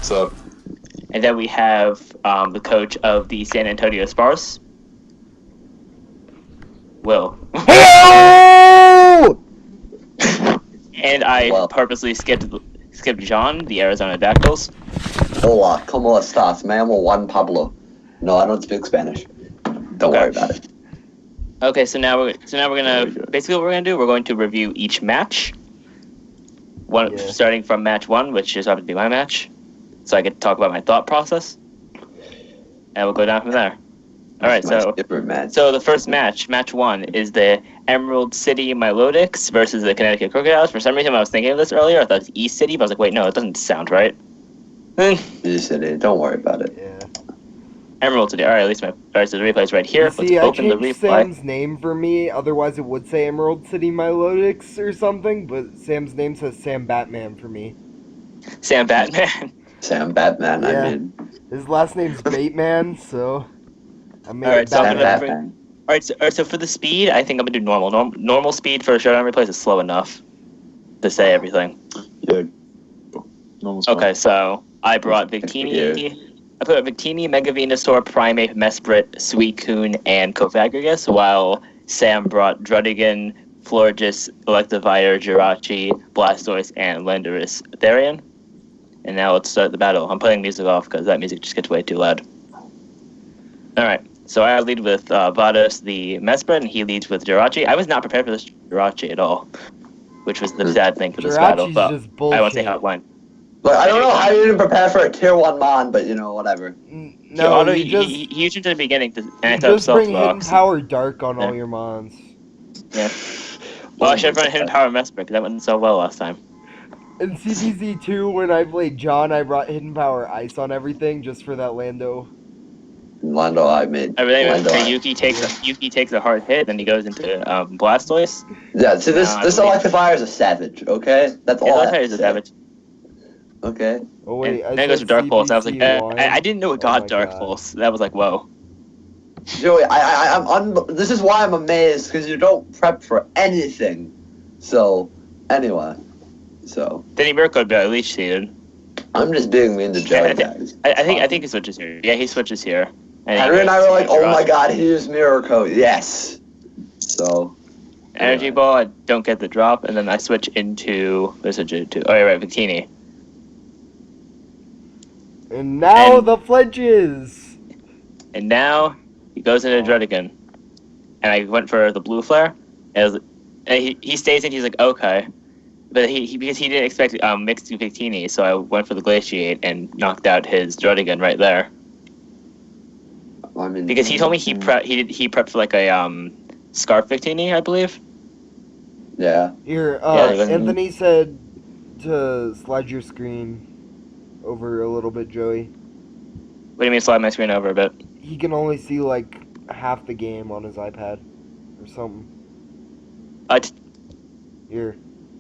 What's up? And then we have the coach of the San Antonio Sparse, Will. Hello! And I purposely skipped John, the Arizona Dactyls. Hola, ¿cómo estás? Me llamo Juan Pablo. No, I don't speak Spanish. Don't worry about it. Okay, so now we're gonna basically what we're gonna do. We're going to review each match. Starting from match 1, which just happened to be my match, so I could talk about my thought process, and we'll go down from there. All right, so the first match 1, is the Emerald City Melodics versus the Connecticut Crocodiles. For some reason, when I was thinking of this earlier, I thought it was East City, but I was like, wait, no, it doesn't sound right. East City, don't worry about it. Yeah. Emerald City. All right, so the replay's right here. See, Let's open the changed replay. Sam's name for me. Otherwise, it would say Emerald City Melodics or something. But Sam's name says Sam Batman for me. Sam Batman. Sam Batman. Yeah. I mean, his last name's Bateman, so I made All right, it so Batman. All right, so for the speed, I think I'm gonna do normal. Normal speed for a showdown replays is slow enough to say everything. Yeah. Normal's fine. Okay, so I brought Victini. I put Victini, Mega Venusaur, Primeape, Mesprit, Suicune, and Cofagrigus, while Sam brought Druddigan, Florges, Electivire, Jirachi, Blastoise, and Landorus Therian. And now let's start the battle. I'm putting music off because that music just gets way too loud. Alright, so I lead with Vados, the Mesprit, and he leads with Jirachi. I was not prepared for this Jirachi at all, which was the sad thing for this battle, but just bullshit. I won't say how it went. but I don't know how you didn't prepare for a Tier 1 Mon, but you know, whatever. No, he used it to the beginning to just bring Hidden box. Power Dark on all your Mons. Yeah. Well, I should have run Hidden Power Mesprit, because that went so well last time. In CPC 2, when I played John, I brought Hidden Power Ice on everything just for that Lando. Lando, I made. Yuki takes a hard hit, then he goes into Blastoise. Yeah, so this Electivire is a savage, okay? That's all I have to say. Savage. Okay. Oh wait, And then it goes for Dark Pulse. I was like, I didn't know it got Dark Pulse. That was like, whoa. Joey, this is why I'm amazed, because you don't prep for anything. So, anyway. So. Then he Miracle but at least seeded. I'm just being mean to Joey, guys. I think he switches here. Yeah, he switches here. Henry and I were like, oh my god, he used Miracle. Yes. So. Energy Ball, I don't get the drop, and then I switch into... There's a J2. Oh, yeah, right, Victini. And now the flinches! And now he goes into Druddigan. And I went for the Blue Flare. And he stays in, he's like, okay. But because he didn't expect mixed Victini, so I went for the Glaciate and knocked out his Druddigan right there. I mean, because he told me he prepped for like a Scarf Victini, I believe. Yeah. Here, Anthony said to slide your screen over a little bit, Joey. What do you mean slide my screen over a bit? He can only see like half the game on his iPad or something. Here.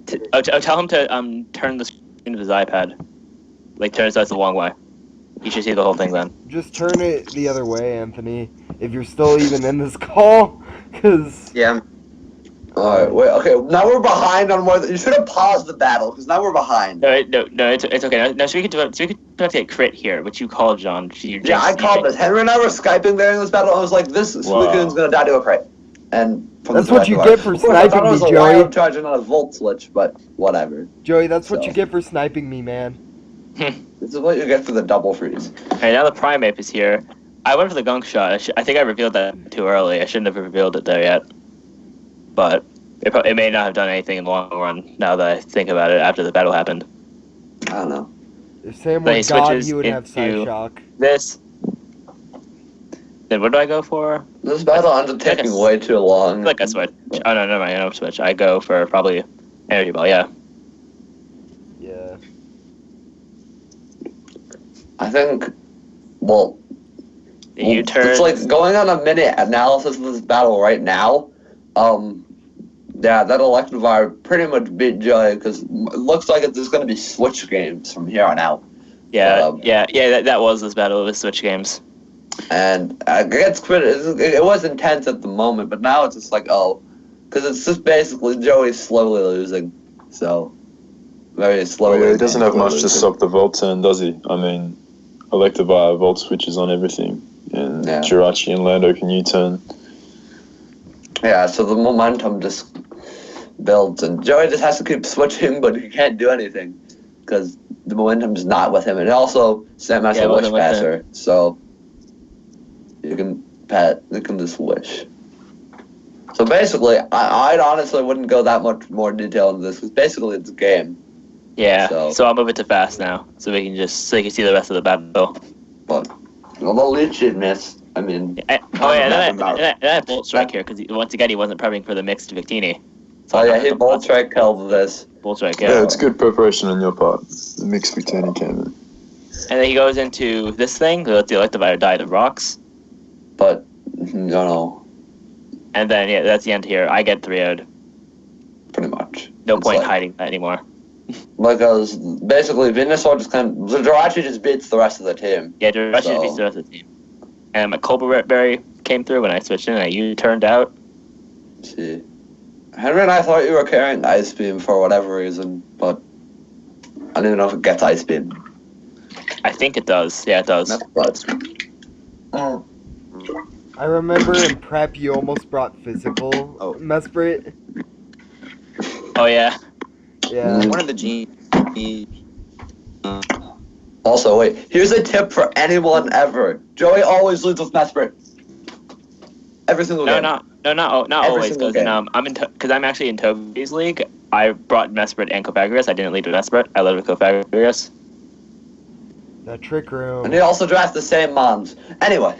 Tell him to turn the screen of his iPad. Like turn it so it's the long way. You should see the whole thing then. Just turn it the other way, Anthony. If you're still even in this call, because yeah. Alright, wait, okay, now we're behind on more. You should have paused the battle, because now we're behind. No, it's okay. No, so we could have to crit here, which you called, John. Yeah, I called this. Henry and I were Skyping during this battle, I was like, this Suicune's gonna die to a crit. And that's what you get for sniping me, Joey. I was charging on a Volt Switch, but whatever. Joey, that's what you get for sniping me, man. This is what you get for the double freeze. Alright, now the Primeape is here. I went for the Gunk Shot. I think I revealed that too early. I shouldn't have revealed it there yet. But it may not have done anything in the long run, now that I think about it, after the battle happened. I don't know. If Sam were God, he would have Side Shock. This. Then what do I go for? This battle ends up taking way too long. Like a switch. Oh, no, never mind. I don't switch. I go for probably Energy Ball, yeah. Yeah. I think, well, it's like going on a minute analysis of this battle right now. Yeah, that Electivire pretty much beat Joey because it looks like there's going to be switch games from here on out. Yeah, that was this battle. It was switch games. And it was intense at the moment, but now it's just like, oh, because it's just basically Joey slowly losing. So, very slowly. Well, yeah, he doesn't have much to losing. stop the Volt turn, does he? I mean, Electivire Volt switches on everything, and Yeah. Jirachi and Lando can U-turn. Yeah, so the momentum just builds, and Joey just has to keep switching, but he can't do anything because the momentum's not with him. And also, Sam has a wish passer, so you can just wish. So basically, I honestly wouldn't go that much more detail into this because basically it's a game. Yeah. So I'll move it to fast now, so you can see the rest of the battle. But although Leech did miss, I mean. Then I have Bolt Strike here because once again he wasn't prepping for the mixed Victini. So he Bolt Strike killed this. Bolt Strike, Yeah, it's good preparation on your part. The mixed Victini came in. And then he goes into this thing, let the Electivire die to rocks. But, no. And then, yeah, that's the end here. I get 3-0'd. Pretty much. No point hiding that anymore. Because, basically, Venusaur just Jirachi just beats the rest of the team. Yeah, Jirachi just beats the rest of the team. And my Cobra Berry came through when I switched in, and I U-turned out. Let's see. Henry and I thought you were carrying Ice Beam for whatever reason, but I don't even know if it gets Ice Beam. I think it does. Yeah, it does. I remember in prep you almost brought physical Mesprit. Oh, yeah. Yeah. One of the G. Also, wait, here's a tip for anyone ever. Joey always leads with Mesprit. Every single game. Not always, because I'm actually in Toby's league. I brought Mesprit and Cofagrigus. I didn't lead with Mesprit. I led with Cofagrigus. The trick room. And he also drafts the same mons. Anyway.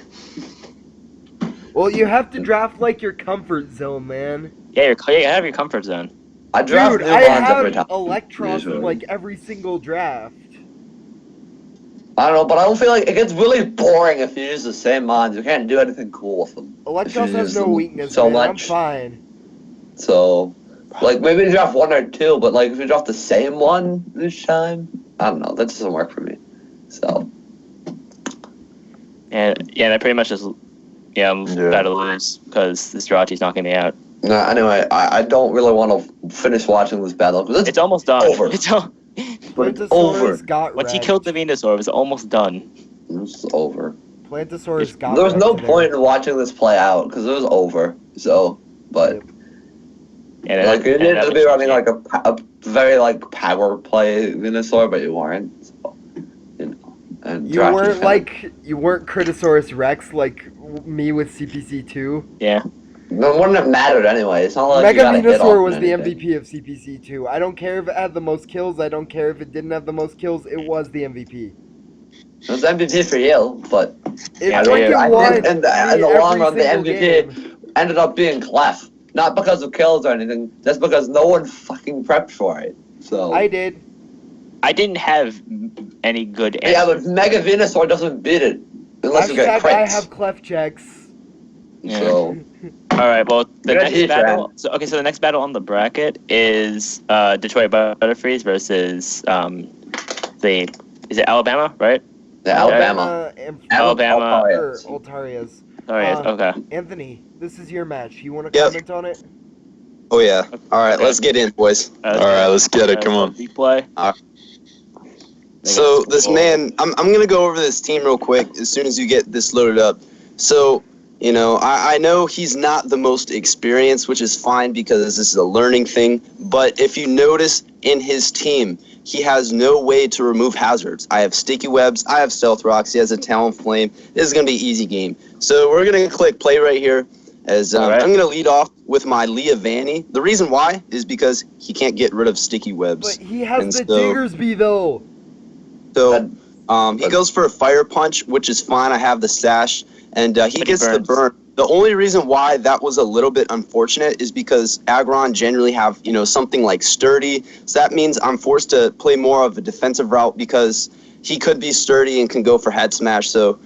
Well, you have to draft like your comfort zone, man. Yeah, you have your comfort zone. I draft Dude, new I mons every have time. Electros Usually. in like every single draft. I don't know, but I don't feel like it gets really boring if you use the same mons. You can't do anything cool with them. Electros has no weakness, so man. I'm much. fine. So, like, maybe you draft one or two, but, like, if you draft the same one each time, I don't know. That doesn't work for me. So. And I pretty much just, I'm about to lose because this Jirachi's knocking me out. No, anyway, I don't really want to finish watching this battle because It's almost done. over. But it's over. Got Once he killed the Venusaur, it was almost done. It's over. Plantosaurus got There was no wrecked point in watching this play out because it was over. So, but like you needed to be running like a very like power play Venusaur, but you weren't. So, and You weren't Critosaurus Rex like me with CPC2. Yeah. Then wouldn't have mattered anyway. It's not like Mega you got a hit Venusaur off was the anything. MVP of CPC2. I don't care if it had the most kills. I don't care if it didn't have the most kills. It was the MVP. It was MVP for you, but It Yeah, freaking won in the every long run, the single MVP game. ended up being Clef. Not because of kills or anything, just because no one fucking prepped for it. So I did. I didn't have any good answers. yeah, but Mega Venusaur doesn't beat it unless you get Hashtag I crits. have clef checks. Yeah. So All right. Well, the Good next teach, battle. So the next battle on the bracket is Detroit Butterfrees versus is it Alabama, right? the Alabama. Alabama. Or Altarias. Okay. Anthony, this is your match. You want to Yep. comment on it? Oh yeah. All right, let's get in, boys. All right, let's get it. Come on. Replay. So this man, I'm gonna go over this team real quick as soon as you get this loaded up. So, you know, I know he's not the most experienced, which is fine because this is a learning thing. But if you notice in his team, he has no way to remove hazards. I have sticky webs, I have stealth rocks, he has a Talonflame. This is gonna be an easy game. So we're gonna click play right here. As right. I'm gonna lead off with my Leah Vanny. The reason why is because he can't get rid of sticky webs. But he has And the so- Diggersby though. So he goes for a fire punch, which is fine. I have the stash, and he But he gets the burns. burn. The only reason why that was a little bit unfortunate is because Aggron generally have, you know, something like sturdy. So that means I'm forced to play more of a defensive route because he could be sturdy and can go for head smash. So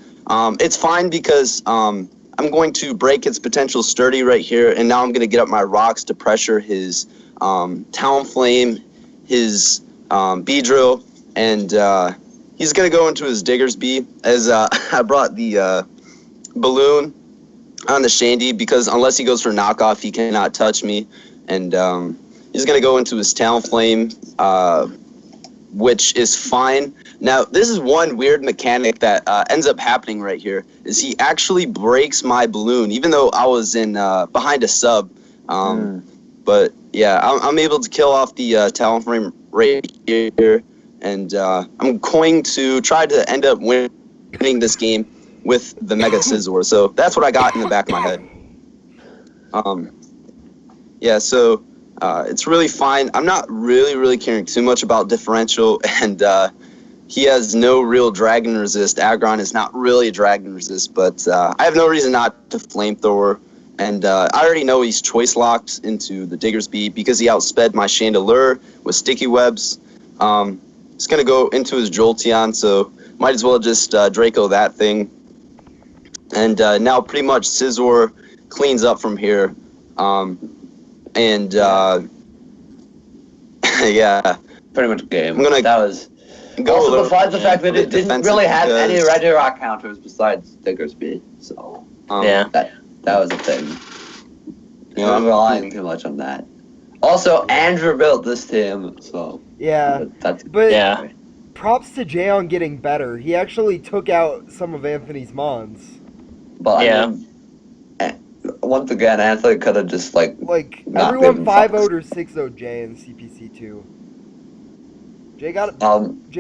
it's fine because I'm going to break its potential sturdy right here, and now I'm going to get up my rocks to pressure his Talonflame, his Beedrill, and he's going to go into his Diggersby as I brought the balloon on the Shandy because unless he goes for knockoff, he cannot touch me. And he's going to go into his Talonflame, which is fine. Now, this is one weird mechanic that ends up happening right here, is he actually breaks my balloon, even though I was in behind a sub. But yeah, I'm able to kill off the Talonflame right here, and I'm going to try to end up winning this game with the Mega Scizor. So that's what I got in the back of my head. Yeah, so it's really fine. I'm not really caring too much about differential, and he has no real dragon resist. Aggron is not really a dragon resist, but I have no reason not to flamethrower. And I already know he's choice locked into the Diggersby because he outsped my Chandelure with sticky webs. It's going to go into his Jolteon, so might as well just Draco that thing. And now pretty much Scizor cleans up from here. Yeah. Pretty much game. I'm gonna that was go also besides the fact that it didn't really have any Regirock counters besides Diggersby. So that was a thing. I'm relying too much on that. Also, Andrew built this team, so yeah. But props to Jay on getting better. He actually took out some of Anthony's mons. But I mean, once again, Anthony could have just everyone 5-0'd or 6-0'd Jay in CPC 2. Jay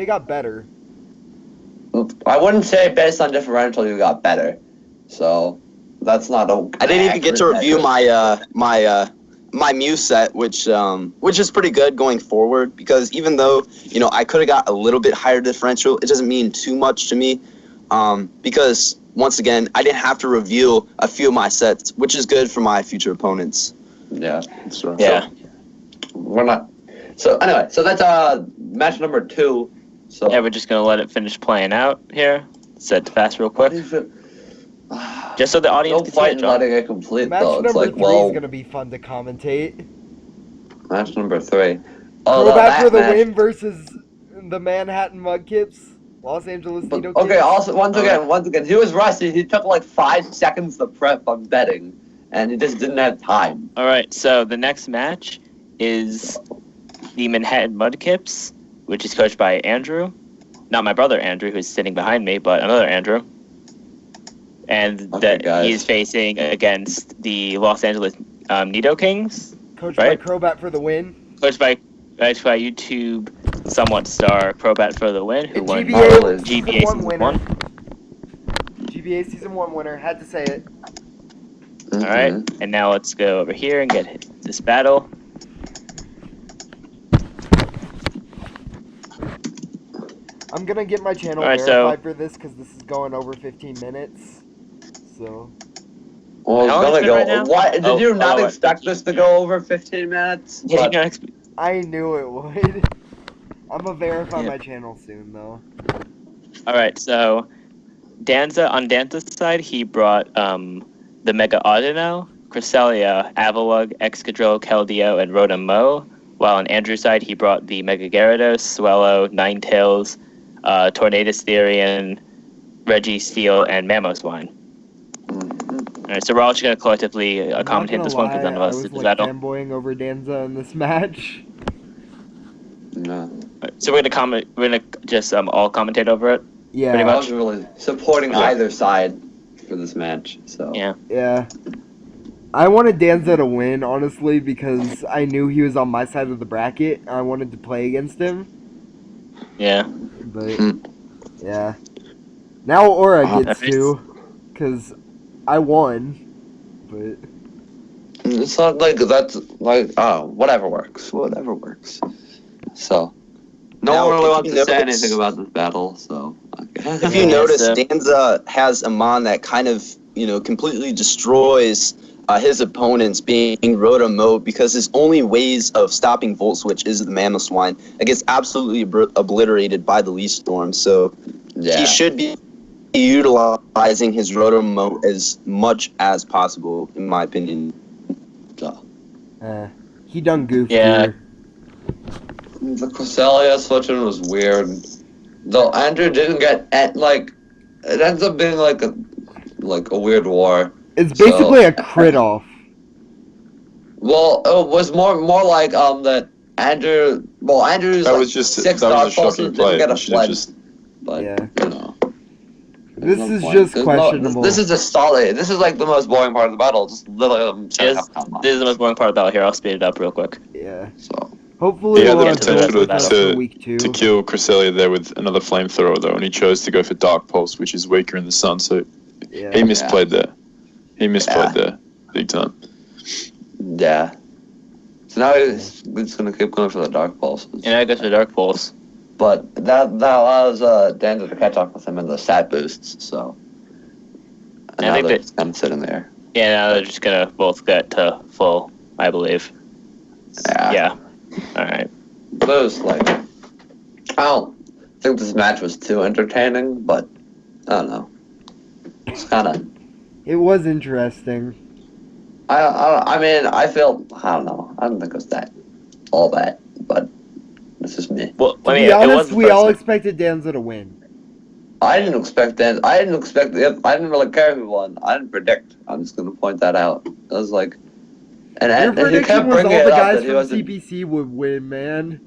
got better. I wouldn't say based on differential you got better, so that's not a. I didn't even get to review my Mew set, which is pretty good going forward, because even though I could have got a little bit higher differential, it doesn't mean too much to me, because once again I didn't have to reveal a few of my sets, which is good for my future opponents. Yeah, That's right. Yeah. So, we're not. So anyway, so that's match number 2. So Yeah, we're just gonna let it finish playing out here. Set fast real quick. Just so the audience no can see point it, in John. letting it complete Match though. It's number like, 3 well, is gonna be fun to commentate. match number 3. Go back for the win versus the Manhattan Mudkips. Los Angeles Nido Kids. Okay, also once again, he was rusty. He took like 5 seconds to prep on betting, and he just didn't have time. All right, so the next match is the Manhattan Mudkips, which is coached by Andrew. Not my brother Andrew, who's sitting behind me, but another Andrew. And he's facing against the Los Angeles Nido Kings. Coached right? by Crobat for the win. Coached by YouTube somewhat star Crobat for the win, who won GBA Season 1. GBA Season 1 winner, had to say it. All right, and now let's go over here and get this battle. I'm gonna get my channel verified for this because this is going over 15 minutes. So. Well, it's gonna go. Right Why did you not expect this to go over 15 minutes? I knew it would. I'm gonna verify my channel soon, though. All right, so Danza on Danza's side, he brought the Mega Audino, Cresselia, Avalugg, Excadrill, Keldeo, and Rotom-Mow. While on Andrew's side, he brought the Mega Gyarados, Swellow, Ninetales, Tornadus Therian, Registeel, and Mamoswine. All right, so we're all just gonna collectively commentate this one because none of us did the battle. I was fanboying over Danza in this match. No. Right, so we're gonna just all commentate over it. Yeah. Pretty much. I was really supporting either side for this match. So. Yeah. Yeah. I wanted Danza to win, honestly, because I knew he was on my side of the bracket. I wanted to play against him. Yeah. But, yeah. Now Aura gets to, because I won. But it's not like that's like, whatever works. So, no one really wants to say anything about this battle, so. Okay. If you notice, Danza has a mon that kind of, completely destroys his opponents, being Rotom-Mow, because his only ways of stopping Volt Switch is the Mamoswine. It gets absolutely obliterated by the Leaf Storm, so he should be utilizing his Rotom-Mow as much as possible, in my opinion. He done goofed here. The Cresselia switching was weird. Though Andrew didn't get, it ends up being like a weird war. It's basically a crit off. Well, it was more like that Andrew's That like was just six that dark was a pulses shocking didn't play. get a It should have fled. just But Yeah. you know. This There's is no just point. questionable. This is the solid. This is like the most boring part of the battle. Just literally This is the most boring part about here. I'll speed it up real quick. Yeah. So Hopefully he had we'll the have potential Joel with us for week 2. to kill Cresselia there with another flamethrower though, and he chose to go for Dark Pulse, which is weaker in the sun. So Yeah. he misplayed there. He misplayed there, big time. yeah. So now he's gonna keep going for the dark pulses. And I go for Dark Pulse. But that allows Danza to catch up with him in the stat boosts. So. And I now think they're that- just kind of sitting there. Yeah, now they're just gonna both get to full, I believe. Yeah. Alright. Those like, I don't think this match was too entertaining, but I don't know. It's kind of. It was interesting. I mean, I don't know. I don't think it was all that, but this is me. Well, To I mean, be it was honest, the we first all one. expected Danza to win. I didn't expect that. I didn't really care who won. I didn't predict. I'm just gonna point that out. I was like, Your and he prediction kept was all bringing the it up guys that he from wasn't. CPC would win, man.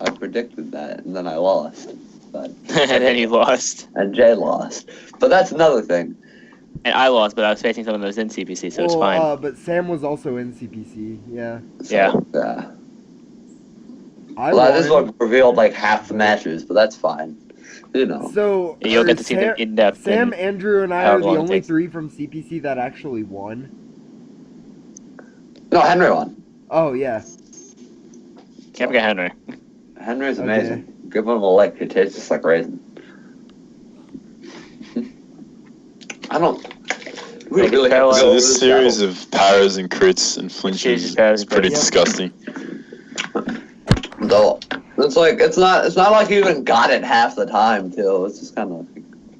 I predicted that, and then I lost. But And then he lost. and Jay lost. But that's another thing. And I lost, but I was facing someone that was in CPC, so it's fine. But Sam was also in CPC, yeah. So, Yeah. Yeah. I Well, won. this one revealed like half the matches, but that's fine. You know. So, You'll get to see them in depth. Sam, and Andrew, and I how are the long it only takes. 3 from CPC that actually won. No, Henry won. Oh, yeah. Can't forget Henry. Henry's Okay. amazing. Give him a lick. He tastes just like raisin. I don't. We Like, really have to so So go this over series battle. of paras and crits and Series flinches of paras is and pretty crits. disgusting. No, it's like it's not like he even got it half the time too. It's just kind of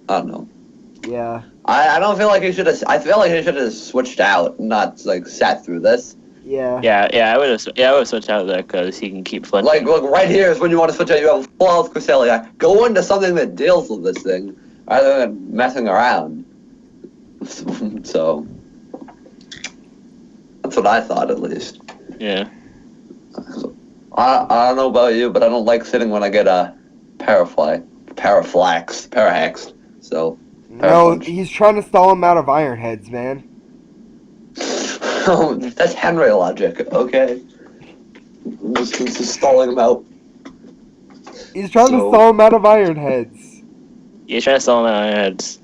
I don't know. Yeah. I don't feel like he should have. I feel like he should have switched out, not like sat through this. Yeah. Yeah, I would have switched out there because he can keep flinching. Like look, right here is when you want to switch out. You have full health Cresselia. Go into something that deals with this thing rather than messing around. So that's what I thought, at least. Yeah. I don't know about you, but I don't like sitting when I get a parahaxed. So No, he's trying to stall him out of Iron Heads, man. that's Henry logic, okay? I'm just stalling him out. He's trying to stall him out of Iron Heads. You're trying to sell him out of heads.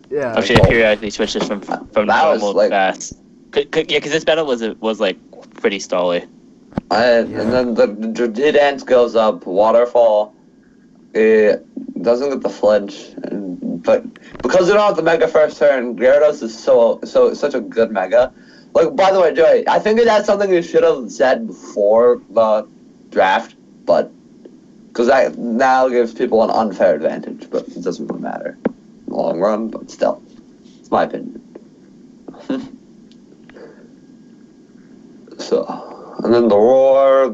Yeah. I'm sure he periodically switches from That normal was, like- to fast. Yeah, because this battle was like pretty stally. And then the dance goes up, waterfall. It doesn't get the flinch, but because they don't have the mega first turn, Gyarados is such a good mega. Like, by the way, Joey, I think that's something you should have said before the draft, but because that now gives people an unfair advantage, but it doesn't really matter in the long run. But still, it's my opinion. So, and then the roar,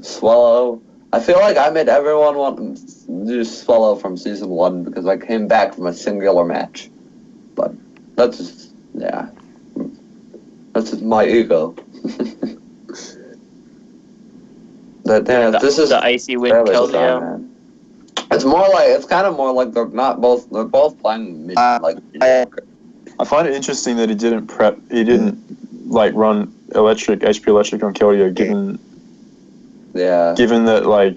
Swallow. I feel like I made everyone want to do Swallow from season 1 because I came back from a singular match. But that's just, yeah. That's just my ego. This is the icy wind fairly killed strong, you. man. It's kind of more like they're both playing mid, like. I find it interesting that he didn't like run HP electric on Keldeo, given that like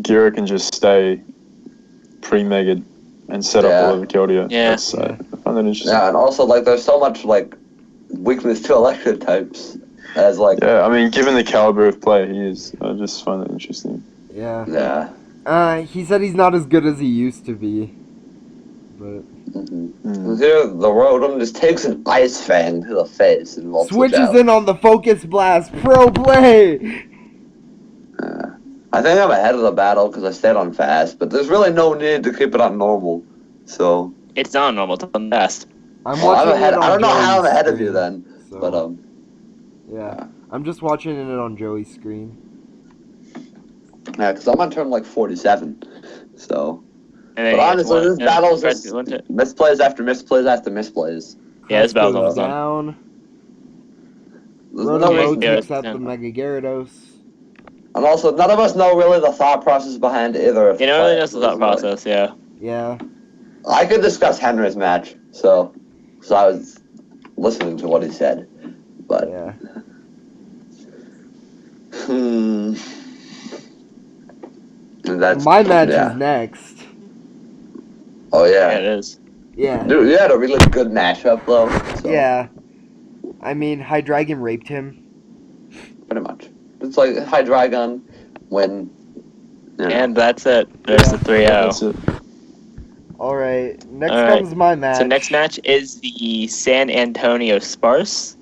Gira can just stay pre-mega'd and set up all over Keldeo. Yeah. I find that interesting. Yeah, and also like there's so much like weakness to electric types as like. Yeah, I mean, given the caliber of player he is, I just find that interesting. Yeah. Yeah. He said he's not as good as he used to be. But Here, the Rotom just takes an Ice Fang to the face and will switches in on the Focus Blast. Pro play! I think I'm ahead of the battle because I stayed on fast, but there's really no need to keep it on normal. So It's not normal, it's on fast. I'm well, watching ahead. it on I don't know how I'm Joey's ahead of you screen, then, so, but yeah. I'm just watching it on Joey's screen. yeah, because I'm on turn like 47. So, And then but honestly, this battle's just Yeah, misplays after misplays after misplays. this battle's Goes almost done. down. Rotom takes out the Mega Gyarados. And also, none of us know really the thought process behind either. You know, really knows the thought process, yeah. Yeah. I could discuss Henry's match, so I was listening to what he said, but yeah. My match is next. Oh yeah. Yeah, it is. Yeah. Dude, you had a really good matchup though. So. Yeah. I mean, Hydreigon raped him. Pretty much. It's like Hydreigon when. You know. And that's it. There's the 3-0. That's it. Alright, next comes my match. So next match is the San Antonio Sparse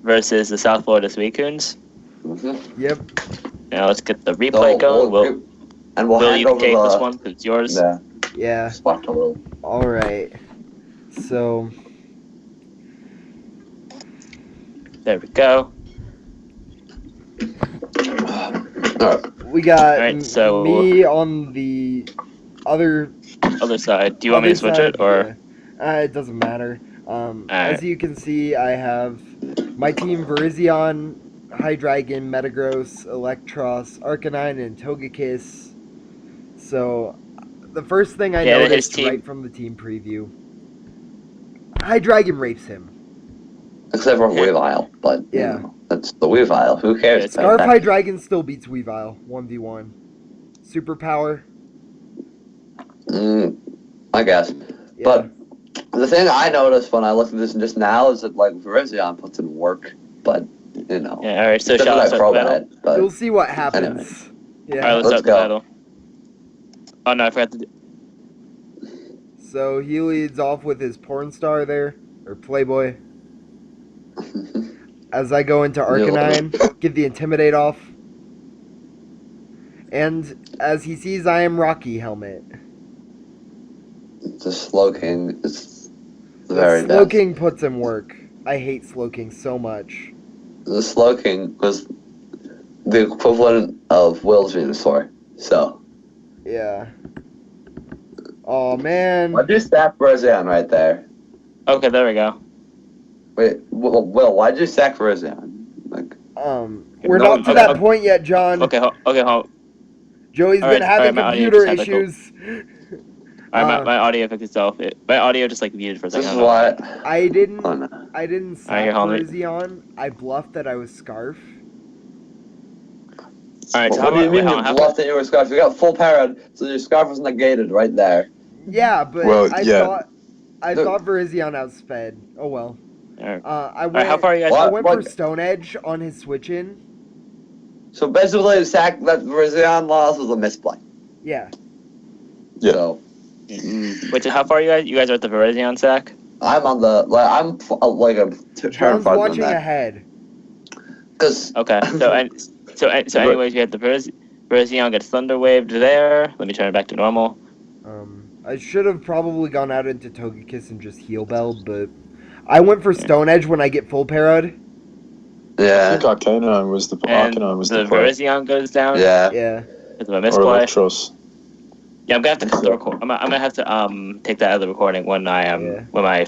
versus the South Florida Suicunes. Mm-hmm. Yep. Now let's get the replay going. We'll Will you take this one? Because it's yours. Yeah. Alright. So. There we go. We got so me on the other side. Do you want me to switch it, or? Yeah. It doesn't matter. As you can see, I have my team Virizion, Hydreigon, Metagross, Electros, Arcanine, and Togekiss. So, the first thing I noticed right from the team preview, Hydreigon rapes him. Except for Weavile, but yeah, you know, that's the Weavile. Who cares? Scarf Hydreigon still beats Weavile 1v1. Superpower. I guess. Yeah. But the thing I noticed when I looked at this just now is that like Virizion puts in work, but you know. Yeah. All right. So shall I start the battle? You'll see what happens. Anyway. Yeah. All right. Let's start the battle. Oh no, I forgot to do. So he leads off with his porn star there, or Playboy. As I go into Arcanine, get the Intimidate off. And as he sees I am Rocky helmet. The Slowking is very bad. Slowking puts in work. I hate Slowking so much. The Slowking was the equivalent of Will's Venusaur, so. Yeah. Oh man. Why'd you stack Virizion right there? Okay, there we go. Wait, Will, why'd you sack Virizion? Like, we're not to that point yet, John. Okay, hold. Joey's been having computer issues. Alright, my audio fixed itself. My audio just like muted for a second. This is why I didn't sack Virizion. I bluffed that I was Scarf. Alright, so what do you mean you bluffed that you were Scarf? You got full parad, so your Scarf was negated right there. Yeah, but I thought Virizion outsped. Oh well. I went, how far are you guys? I went for Stone Edge on his switch in. So basically, the sack that Virizion lost was a misplay. Yeah. Yeah. So, Which, how far are you guys? You guys are at the Virizion sack? I'm on the I'm like a turn front watching ahead. Okay. So anyways, you had the Virizion gets Thunder Waved there. Let me turn it back to normal. I should have probably gone out into Togekiss and just Heal Bell, but I went for Stone Edge when I get full parad. Yeah. I think Arcanine was the play. Virizion goes down. Yeah. It's a misplay. Or Electros. Yeah, I'm gonna have to cut the record. I'm gonna have to take that out of the recording when when my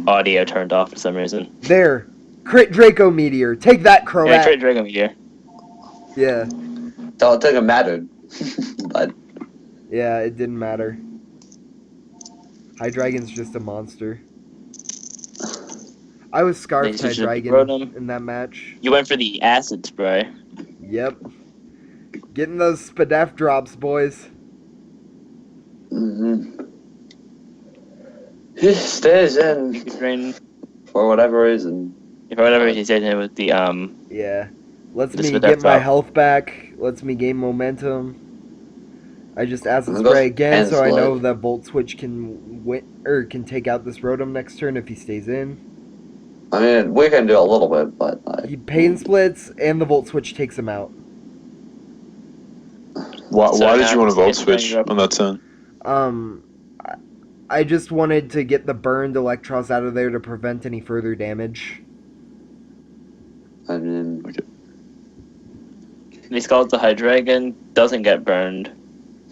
audio turned off for some reason. There, crit Draco Meteor. Take that, Croat. Yeah, crit Draco Meteor. Yeah. Don't think it mattered, but. Yeah, it didn't matter. Hydreigon's just a monster. I was Scarfed Hydreigon in that match. You went for the Acid Spray. Yep. Getting those Spadef drops, boys. He stays in for whatever reason. For whatever reason, he stays in with the Yeah. Lets me get my health back. Lets me gain momentum. I just Acid Spray again, so I know that Volt Switch can can take out this Rotom next turn if he stays in. I mean, we can do a little bit, but he Pain Splits and the Volt Switch takes him out. Why did you want to Volt Switch on that turn? I just wanted to get the burned Electros out of there to prevent any further damage. I mean, okay. He Scalds the Hydreigon, doesn't get burned.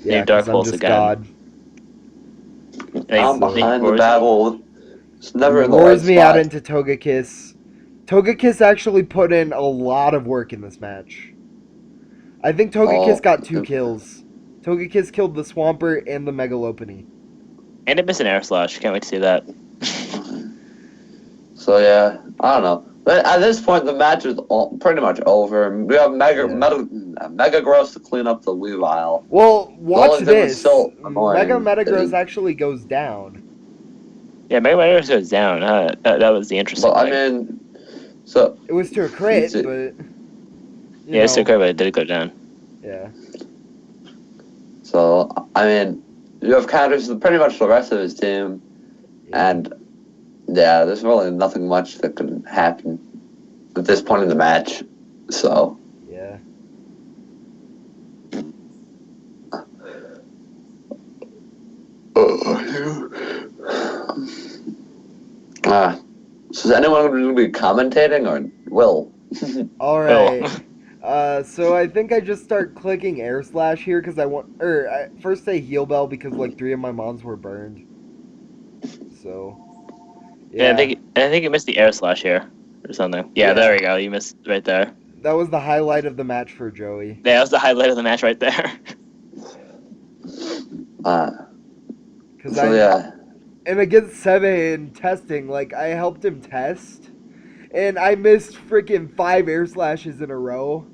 Yeah, Dark Pulse I'm just again. God. I'm behind the battle. It's never in the lures right me spot. out into Togekiss. Togekiss actually put in a lot of work in this match. I think Togekiss got 2 kills. Togekiss killed the Swampert and the Megalopony. And it missed an Air Slash. Can't wait to see that. So yeah, I don't know. But at this point, the match is pretty much over. We have Metagross to clean up the Weavile. Well, watch this. Mega Metagross actually goes down. Yeah, Mega Metagross goes down. That was the interesting thing. I mean, so... It was to a crit, but... Yeah, it's to a crit, but it did go down. Yeah. So, I mean, you have counters to pretty much the rest of his team. Yeah. And, yeah, there's really nothing much that can happen at this point in the match. So... Yeah. So is anyone going to be commentating or Will? All right. So I think I just start clicking Air Slash here because I want, I first say Heal Bell because like 3 of my mons were burned. So. Yeah, I think you missed the Air Slash here or something. Yeah, there we go. You missed right there. That was the highlight of the match for Joey. Yeah, that was the highlight of the match right there. And against Seve in testing, like, I helped him test, and I missed freaking 5 Air Slashes in a row.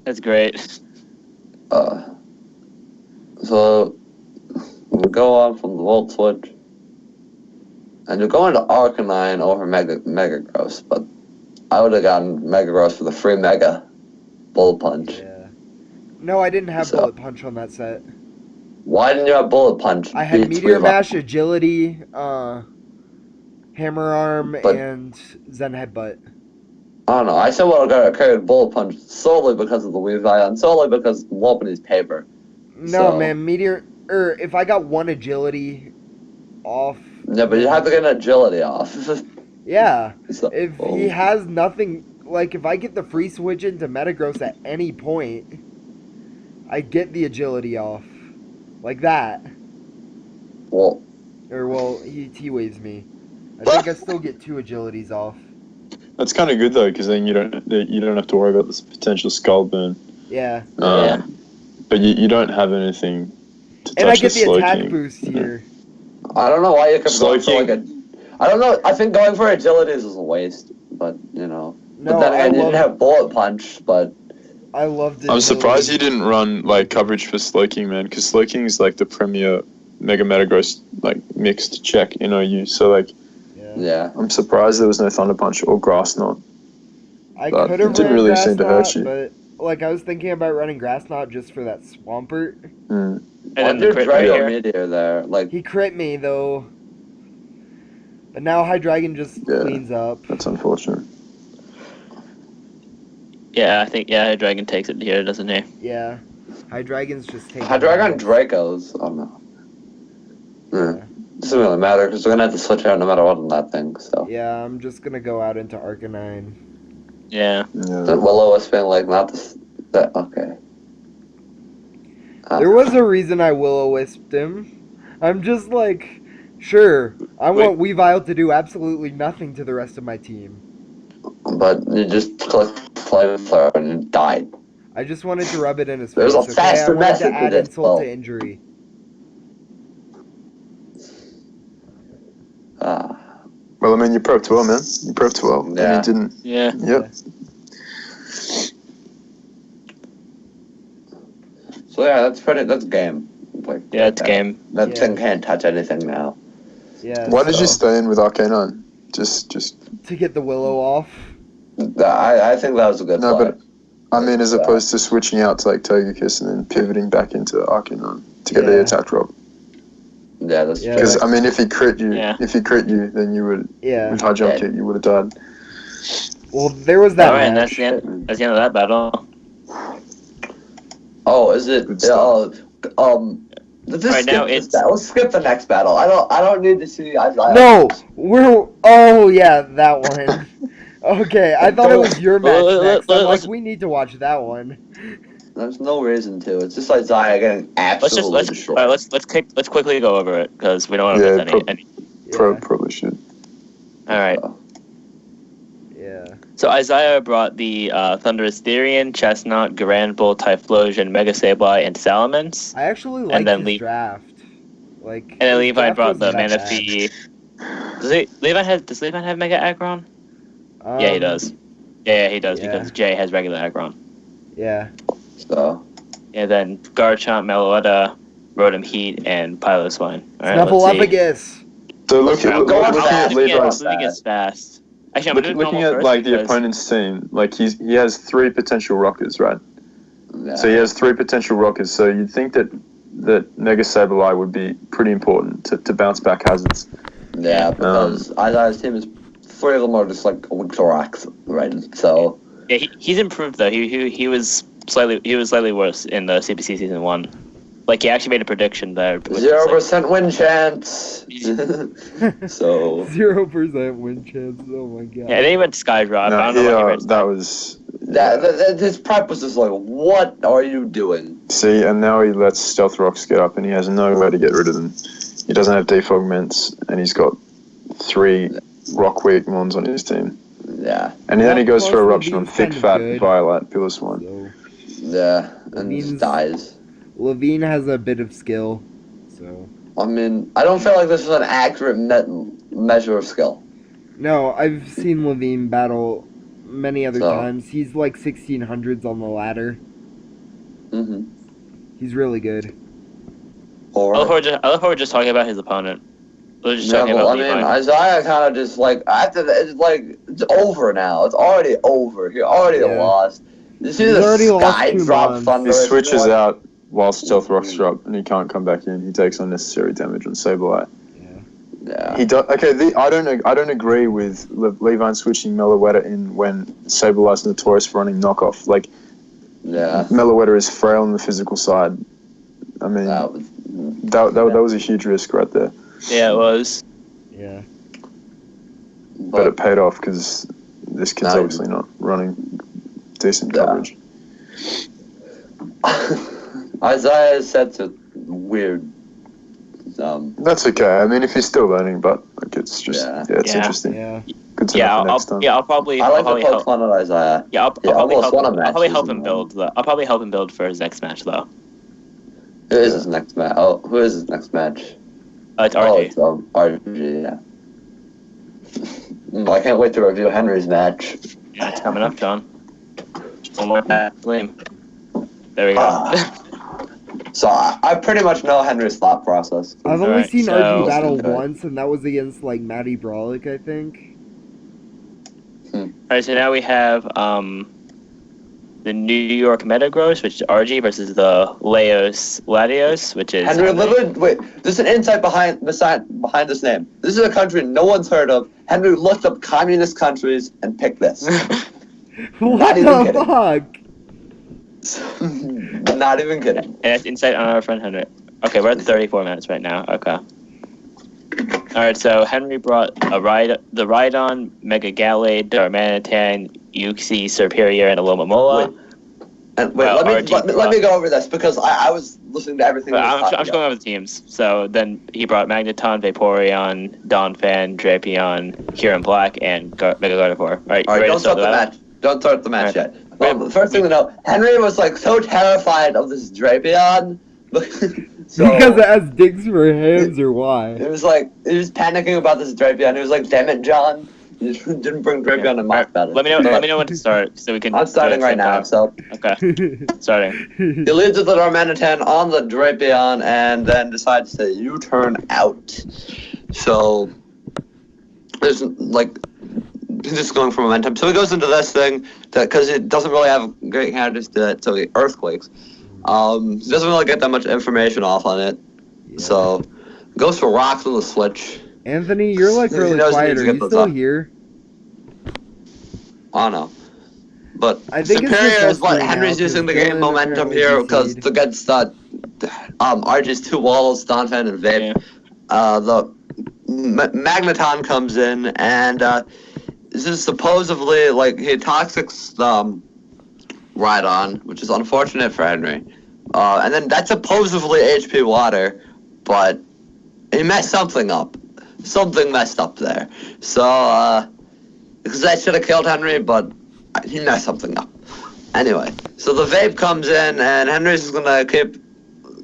That's great. So, we go on from the Volt Switch, and you're going to Arcanine over Megagross, but I would have gotten Megagross for the free Mega Bullet Punch. Yeah. No, I didn't have Bullet Punch on that set. Why didn't you have Bullet Punch? I had Meteor Mash, Agility, Hammer Arm, and Zen Headbutt. I don't know. I still would have carried Bullet Punch solely because of the Weavile and solely because of Lopunny's paper. No, man, if I got 1 Agility off... Yeah, but you have to get an Agility off. Yeah. If he has nothing... Like, if I get the free switch into Metagross at any point, I get the Agility off. Like that. Well, he T-waves me. I think I still get 2 agilities off. That's kind of good though, because then you don't have to worry about this potential skull burn. Yeah. But you don't have anything to touch. And I get the attack Slowking. boost here. I don't know why you kept going for I don't know. I think going for agilities is a waste, but you know. No, but then again, you didn't have Bullet Punch, but. I loved it. I'm surprised you didn't run like coverage for Slowking, man, because Slowking is like the premier Mega Metagross like mixed check in OU. So like, yeah, I'm surprised there was no Thunder Punch or Grass Knot. I could have didn't really seem to hurt you. But like I was thinking about running Grass Knot just for that Swampert. And then the crit meteor there, like he crit me though. But now Hydreigon just cleans up. That's unfortunate. Yeah, I think Hydreigon takes it here, doesn't he? Yeah, Hydreigon's just taking. Hydreigon Dracos. Oh no. Doesn't really matter because we're gonna have to switch out no matter what on that thing. So. Yeah, I'm just gonna go out into Arcanine. Yeah. The Will-O-Wisp being like not this. That okay. There was a reason I Will-O-Wisped him. I'm just like, sure, I want Weavile to do absolutely nothing to the rest of my team. But you just clicked Flamethrower and you died. I just wanted to rub it in his face. There's a faster method to add insult to injury. Well, I mean, you prepped well, man. You prepped well. Yeah. And you didn't. Yeah. Yep. So yeah, that's game. Like, yeah, it's game. That thing can't touch anything now. Yeah. Why did you stay in with Arcanine? Just to get the Willow off. I think that was a good play. But I mean, as opposed to switching out to like Togekiss and then pivoting back into Arcanine to get the attack drop. Yeah, that's true. Because I mean, if he crit you, then you would. Yeah. With high jump kick, you would have died. Well, there was that. All right, and that's the end of that battle. Oh, is it? Let's skip the next battle. I don't need to see. No, that one. Okay, I thought it was your match next. I'm like, we need to watch that one. There's no reason to. It's just Isaiah getting absolutely destroyed. Let's quickly go over it because we don't want to miss any. Probably should. All right. So Isaiah brought the Thunderous Therian, Chestnut, Grand Bull, Typhlosion, Mega Sableye, and Salamence. I actually like his draft. And then Levi brought the Manaphy. Does Levi have Mega Aggron? Yeah, he does. Yeah, he does because Jay has regular Aggron. Yeah. So. And then Garchomp, Meloetta, Rotom Heat, and Piloswine. Snuffleupagus. So looking at Levi's fast. Actually, looking at the opponent's team, like he has 3 potential rockers, right? Yeah. So he has 3 potential rockers. So you'd think that Mega Sableye would be pretty important to bounce back hazards. Yeah, because Isaiah's team is 3 of them are just like weak to rocks, right? So yeah, he's improved though. He was slightly worse in the CPC season 1. Like he actually made a prediction there. 0% win chance. So 0% win chance. Oh my god. Yeah, and then he went Skydrop. No, I don't know what he that was. That his prep was just like, what are you doing? See, and now he lets Stealth Rocks get up, and he has no way to get rid of them. He doesn't have Defog Mints, and he's got 3 Rock Weak Mons on his team. Yeah. And then he goes for Eruption on Thick Fat Violet Piloswine. So, yeah, and he dies. Levine has a bit of skill, so. I mean, I don't feel like this is an accurate measure of skill. No, I've seen Levine battle many other times. He's like 1600s on the ladder. Mm-hmm. He's really good. I love how we're just talking about his opponent. We're just talking about Levi. Isaiah kind of just like after it's over now. It's already over. He already lost. You see the Sky Drop Thunder. He switches out while Stealth Rocks drop, and he can't come back in. He takes unnecessary damage on Sableye. Yeah. He does. Okay, I don't agree with Levine switching Meloetta in when Sableye's notorious for running knockoff. Like, Meloetta is frail on the physical side. I mean, that was a huge risk right there. Yeah, it was. Yeah. But it paid off because this kid's obviously not running decent coverage. Isaiah is set to weird. That's okay. I mean, if he's still learning, but like it's just it's interesting. Yeah. Good to know for next time. I'll probably. I like the Pokemon on Isaiah. Yeah, I'll probably help him build. I'll probably help him build for his next match though. Who is his next match? Oh, who is his next match? It's RG. Oh, it's RG. Yeah. I can't wait to review Henry's match. Yeah, it's coming up, John. One more game. There we go. So I pretty much know Henry's thought process. I've only seen RG battle once, and that was against like Matty Brawlick, I think. Alright, so now we have the New York Metagross, which is RG, versus the Latios, which is Henry. Wait, there's an insight behind this name. This is a country no one's heard of. Henry looked up communist countries and picked this. What the fuck? Not even kidding. And that's insight on our friend Henry. Okay, we're at 34 minutes right now. Okay. Alright, so Henry brought the Rhydon, Mega Gallade, Darmanitan, Uxie, Serperior, and Alomomola. Let me go over this because I was listening to everything. I'm just going over the teams. So then he brought Magneton, Vaporeon, Donphan, Drapion, Huron Black, and Mega Gardevoir. Alright, don't start the match. Don't start the match yet. Well, first thing to know, Henry was like so terrified of this Drapion. So, because it has digs for hands, or why? It was like he was panicking about this Drapion. He was like, "Damn it, John! You didn't bring Drapion to mock battle." Let me know when to start, so we can. I'm starting right now. So okay, starting. He leads with the Darmanitan on the Drapion, and then decides to U-turn out. So there's like. He's just going for momentum. So he goes into this thing because it doesn't really have great counters to the Earthquakes. He doesn't really get that much information off on it. Yeah. So goes for rocks on the switch. Anthony, you're like really quiet. Are you still here? I don't know. But I think Superior is what Henry's using to gain momentum here because against RG's 2 walls, Donphan and Vape. Yeah. The Magneton comes in and this is supposedly like he toxics Rhydon, which is unfortunate for Henry. And then that's supposedly HP Water, but he messed something up. Something messed up there. So because I should have killed Henry, but he messed something up. Anyway, so the vape comes in, and Henry's is gonna keep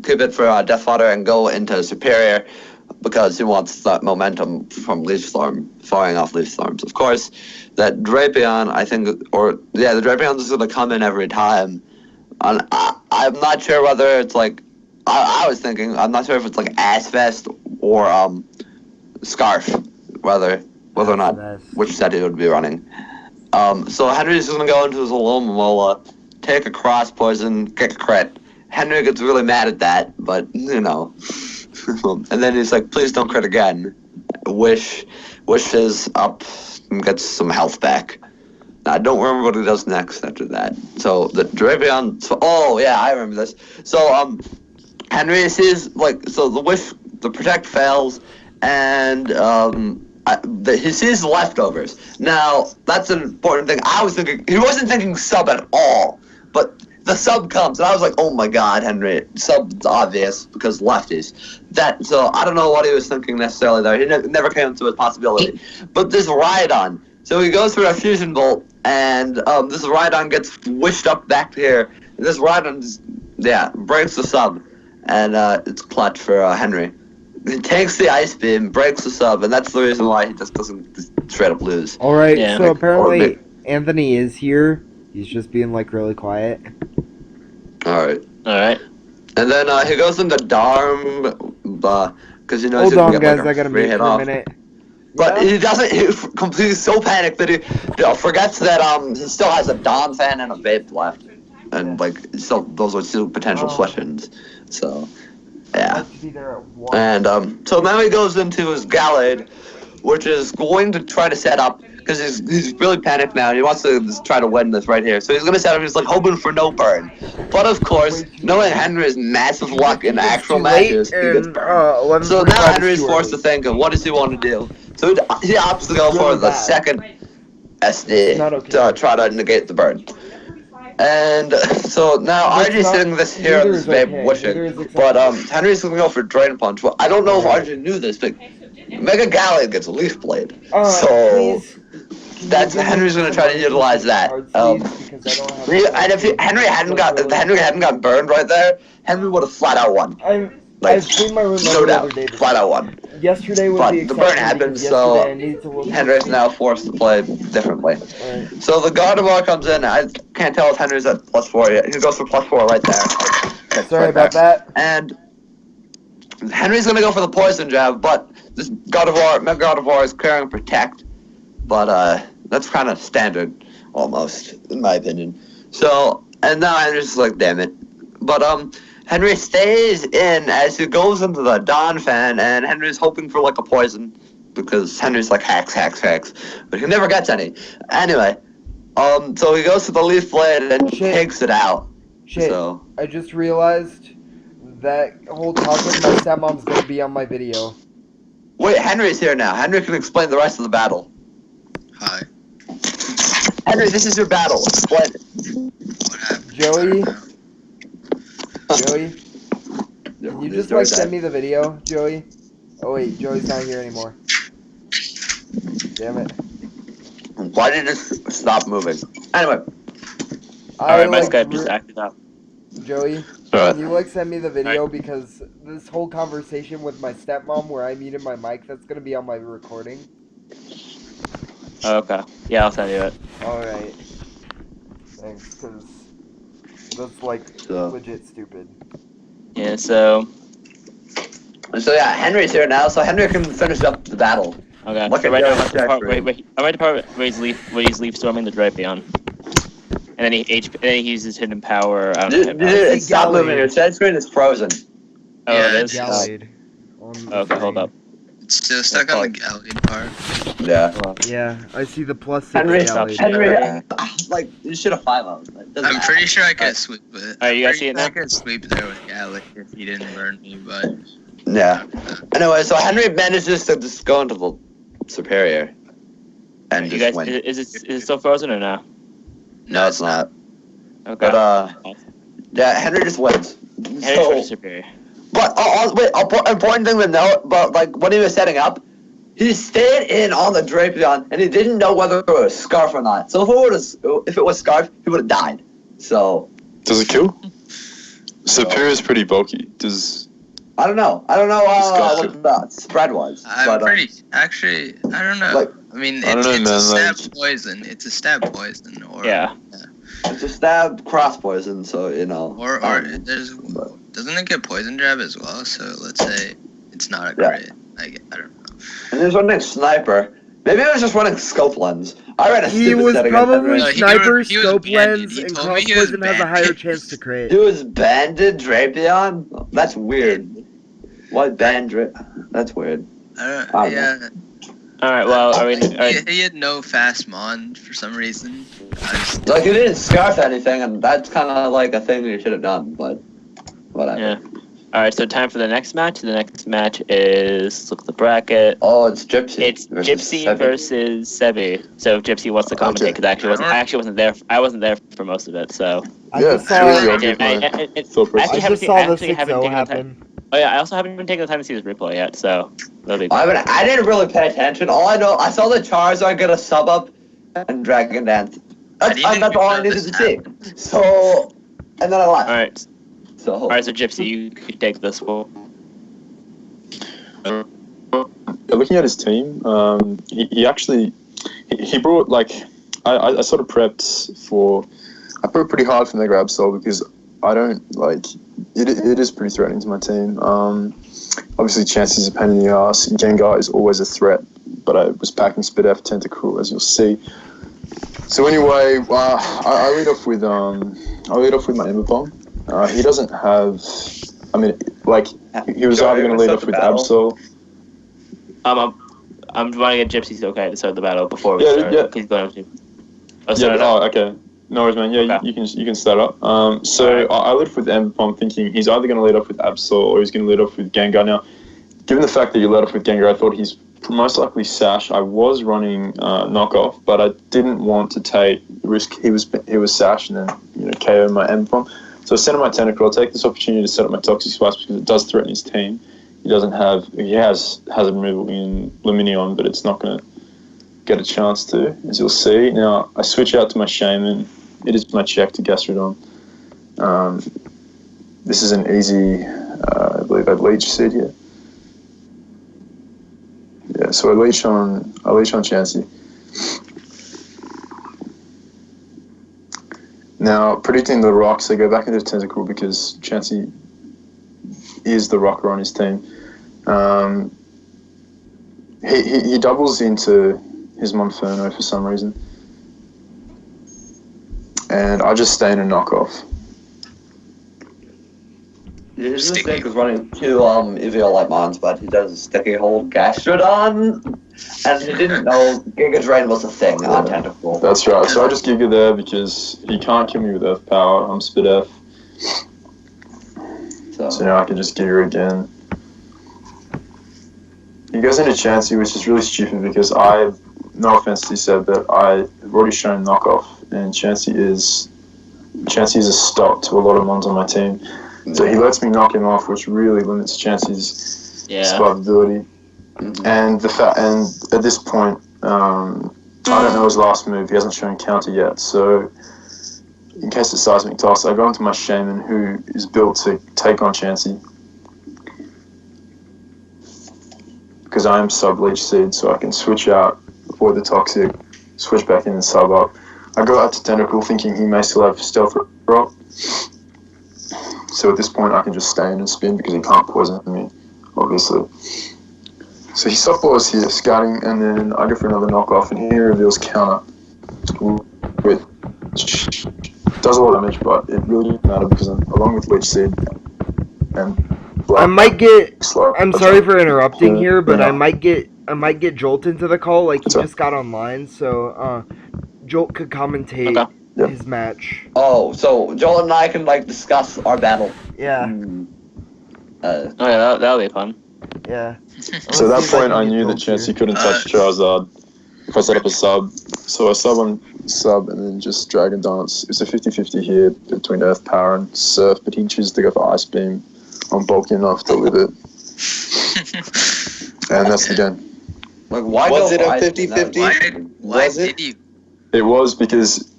it for Death Fodder and go into Superior because he wants that momentum from Leaf Storm, firing off Leaf Storms. Of course, that Drapion, I think, the Drapion is gonna come in every time. And I'm not sure whether it's like, I was thinking, I'm not sure if it's like Ass Vest or Scarf, whether or not which set he would be running. So Henry's gonna go into his Alomomola, take a cross poison, kick a crit. Henry gets really mad at that, but you know. And then he's like, please don't crit again. Wishes up and gets some health back. I don't remember what he does next after that. So the Drapion, oh yeah, I remember this. So Henry sees the protect fails, and he sees the leftovers. Now, that's an important thing. I was thinking, he wasn't thinking sub at all, but the sub comes, and I was like, oh my god, Henry, sub's obvious, because lefties. So I don't know what he was thinking necessarily there. He never came to a possibility. But this Rhydon, so he goes for a Fusion Bolt, and this Rhydon gets wished up back here. And this Rhydon breaks the sub, and it's clutch for Henry. He takes the Ice Beam, breaks the sub, and that's the reason why he just doesn't just straight up lose. Alright, so apparently Anthony is here. He's just being, like, really quiet. Alright. Alright. And then he goes into Darm, because he knows Hold on, get, guys, like, I gotta mute for a minute. But he doesn't, he's completely so panicked that he forgets that he still has a Dawn Fan and a Vape left. And, like, so those are two potential switch-ins. So, yeah. And, so now he goes into his Gallade, which is going to try to set up, because he's really panicked now, and he wants to just try to win this right here. So he's going to set up, he's like hoping for no burn. But of course, knowing Henry's massive luck in actual matches, he gets burned. So now Henry's forced to think of what does he want to do. So he opts to go for the second SD to try to negate the burn. And so now RJ's sitting this here on this vape wishing, but Henry's going to go for Drain Punch. Well, I don't know if RJ knew this, but Mega Gallade gets a Leaf Blade. So that's Henry's going to try to utilize that. And if Henry hadn't got burned right there, Henry would have flat out won. Like, no doubt, flat out won. Yesterday was but the burn happened, so Henry's now forced to play differently. Right. So the Gardevoir comes in. I can't tell if Henry's at +4 yet. He goes for +4 right there. Sorry about that. And Henry's gonna go for the Poison Jab, but this Mega Gardevoir is carrying Protect. But that's kind of standard, almost, in my opinion. So, and now Henry's just like, damn it. But Henry stays in as he goes into the Dawn Fan, and Henry's hoping for like a poison, because Henry's like hacks, but he never gets any. Anyway, so he goes to the Leaf Blade and takes it out. So I just realized that whole talk with my stepmom's gonna be on my video. Wait, Henry's here now. Henry can explain the rest of the battle. Hi. Henry, this is your battle. Explain it. What happened? Joey, can you just, like, send me the video, Joey? Oh, wait, Joey's not here anymore. Damn it. Why did it stop moving? Anyway. Alright, my Skype just acted up. Joey, can you, like, send me the video? Because this whole conversation with my stepmom where I muted my mic, that's gonna be on my recording. Okay. Yeah, I'll send you it. Alright. Thanks, because that's, like, legit stupid. Yeah, so yeah, Henry's here now, so Henry can finish up the battle. Okay. So right now, I'm at the part where he's leaf storming the Drapion, and then he uses hidden power. Dude, stop moving. Your set screen is frozen. Oh, yeah, it is. Gallade. Okay, hold up. It's still stuck on the Gallade part. Yeah. Yeah, I see the +6 Henry, like, you should have 5-0. I'm pretty sure I could sweep it. Alright, you guys see it now? I could sweep there with Gallade if he didn't burn me, but... Yeah. Anyway, so Henry manages to just go into the Superior. And you just guys, win. is it still frozen or no? No, it's not. Okay. But, yeah, Henry just wins. Henry's Superior. But, wait, important thing to note, but, like, when he was setting up, He stayed in on the Drapion, and he didn't know whether it was Scarf or not. So if it was Scarf, he would have died. So. Does it kill? Superior's pretty bulky. I don't know what the spread was. Actually, I don't know. Like, I mean, it's a stab poison. It's a stab poison, or it's a stab cross poison. So Or doesn't it get poison jab as well? So let's say it's not a crit. I don't know. And there's one named Sniper. Maybe I was just running scope lens. I read a He stupid was setting. probably No, Sniper, he was Scope banded. Lens, He and told me Cross he was Poison has a higher banded. chance to crit. He was banded Drapion? That's weird. Why band That's weird. Yeah. Alright, well, He had no fast mon for some reason. Like, he didn't scarf anything, and that's kind of like a thing you should have done, but whatever. Yeah. Alright, so time for the next match. The next match is, look at the bracket. Oh, it's Gypsy. It's Gypsy versus Sebi. So if Gypsy wants to commentate, because I actually wasn't there. I wasn't there for most of it, so. I just saw the 6-0 happen. Oh yeah, I also haven't even taken the time to see this replay yet, so that'll be I didn't really pay attention. All I know, I saw the Charizard get a sub up and Dragon Dance. That's all I needed to see. So, and then I left. Alright. Alright, so Gypsy, you could take this one. Looking at his team, he actually brought, like, I sort of prepped for, I put pretty hard for Mega Absol because I don't, like, it is pretty threatening to my team. Obviously Chansey's a pain in the ass, Gengar is always a threat, but I was packing Spidef, Tentacool, as you'll see. So anyway, I lead off with my Ember Bomb. He doesn't have, I mean, like, he was either going to lead off with Absol. I'm running at Gypsy's okay to start the battle before we start. Yeah. He's going to. Okay. No worries, man. Yeah, okay. you can start up. So I lead off with Ember Bomb, thinking he's either going to lead off with Absol or he's going to lead off with Gengar. Now, given the fact that you led off with Gengar, I thought he's most likely Sash. I was running Knockoff, but I didn't want to take the risk. He was Sash and then KO my Ember Bomb. So I sent him my Tentacle. I'll take this opportunity to set up my Toxic Spice because it does threaten his team. He has hazard removal in Lumineon, but it's not going to get a chance to, as you'll see. Now, I switch out to my Shaman. It is my check to Gastrodon. This is an easy, I believe I'd Leech Seed here. Yeah, so I leech on Chansey. Now, predicting the rocks, I go back into Tentacle because Chansey is the rocker on his team. He doubles into his Monferno for some reason. And I just stay in a knockoff. His mistake was running two Evian Light Mons, but he does a sticky hold Gastrodon, and he didn't know Giga Drain was a thing on Tentacle. That's right, so I just Giga there because he can't kill me with Earth Power. I'm Spidef. So now I can just Giga again. He goes into Chansey, which is really stupid because no offense to you, said that I have already shown knockoff, and Chansey is a stop to a lot of mons on my team. So he lets me knock him off, which really limits Chansey's survivability. Mm-hmm. And at this point, I don't know his last move. He hasn't shown counter yet. So in case of Seismic Toss, I go into my Shaman, who is built to take on Chansey. Because I am sub-Leech Seed, so I can switch out, avoid the Toxic, switch back in and sub up. I go out to Tentacle thinking he may still have Stealth Rock. So at this point I can just stay in and spin because he can't poison me, obviously. So he softballs here, scouting, and then I go for another knockoff, and he reveals counter, which does a lot of damage, but it really doesn't matter because I'm along with Leech Seed and Black. I might get. I'm sorry for interrupting here, but I might get Jolt into the call. Like he just got online, so Jolt could commentate his match. Oh, so Jolt and I can discuss our battle. Yeah. That'll be fun. Yeah. So at that point, I knew that Chansey couldn't touch Charizard if I set up a sub. So I sub on sub and then just Dragon Dance. It's a 50-50 here between Earth Power and Surf, but he chooses to go for Ice Beam. I'm bulky enough to live it. And that's the game. Like, why Was it a Horizon? 50-50? Why Was it? did you? It was because,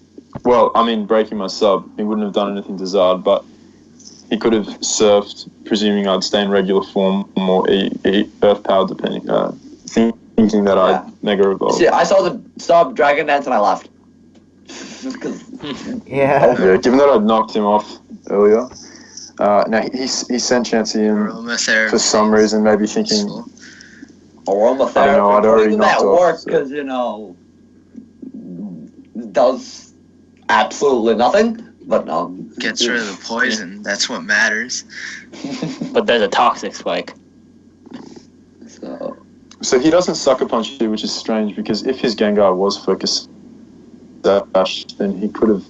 well, I mean, breaking my sub, he wouldn't have done anything to Zard, but he could have surfed, presuming I'd stay in regular form or eat Earth Power, thinking that I'd Mega Evolve. See, I saw the sub Dragon Dance and I laughed. Yeah. Given that I'd knocked him off earlier, now he sent Chansey in for some reason, maybe thinking. Aromatherapy. I don't know, I'd already knocked off. Work because, does absolutely nothing, but no. Gets rid of the poison. That's what matters. But there's a toxic spike. So he doesn't Sucker Punch you, which is strange, because if his Gengar was focused dash, then he could have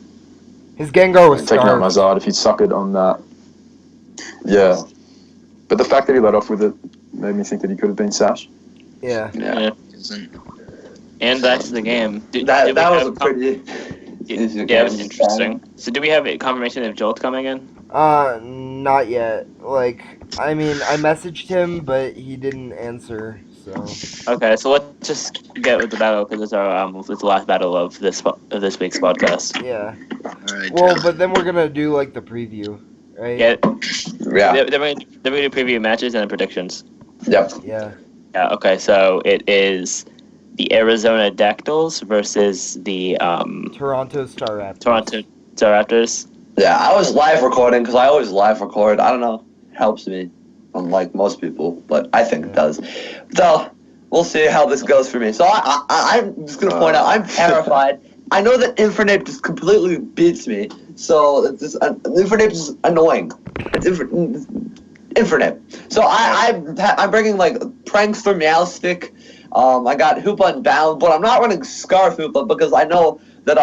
His Gengar was taken out my starved. Zard if he'd suckered on that. Yeah. But the fact that he let off with it made me think that he could have been Sash. Yeah. And that's the game. That was a pretty... Yeah, it was interesting. So do we have a confirmation of Jolt coming in? Not yet. Like, I mean, I messaged him, but he didn't answer, so... Okay, so let's just get with the battle, because it's our it's the last battle of this week's podcast. Yeah. Alright, Well, Joe. but then we're gonna do, like, the preview, right? Yeah. Yeah. They're going to do preview matches and predictions. Yep. Yeah. Yeah, okay, so it is the Arizona Dactyls versus the Toronto Star Raptors. Toronto Star Raptors. Yeah, I was live recording because I always live record. I don't know. It helps me, unlike most people, but I think it does. So, we'll see how this goes for me. So, I'm just going to point out, I'm terrified. I know that Infernape just completely beats me. So, it's just, Infernape is annoying. It's Infernape. So, I'm bringing, like, Pranks for Meowstic. I got Hoopa and Bound, but I'm not running Scarf Hoopa because I know that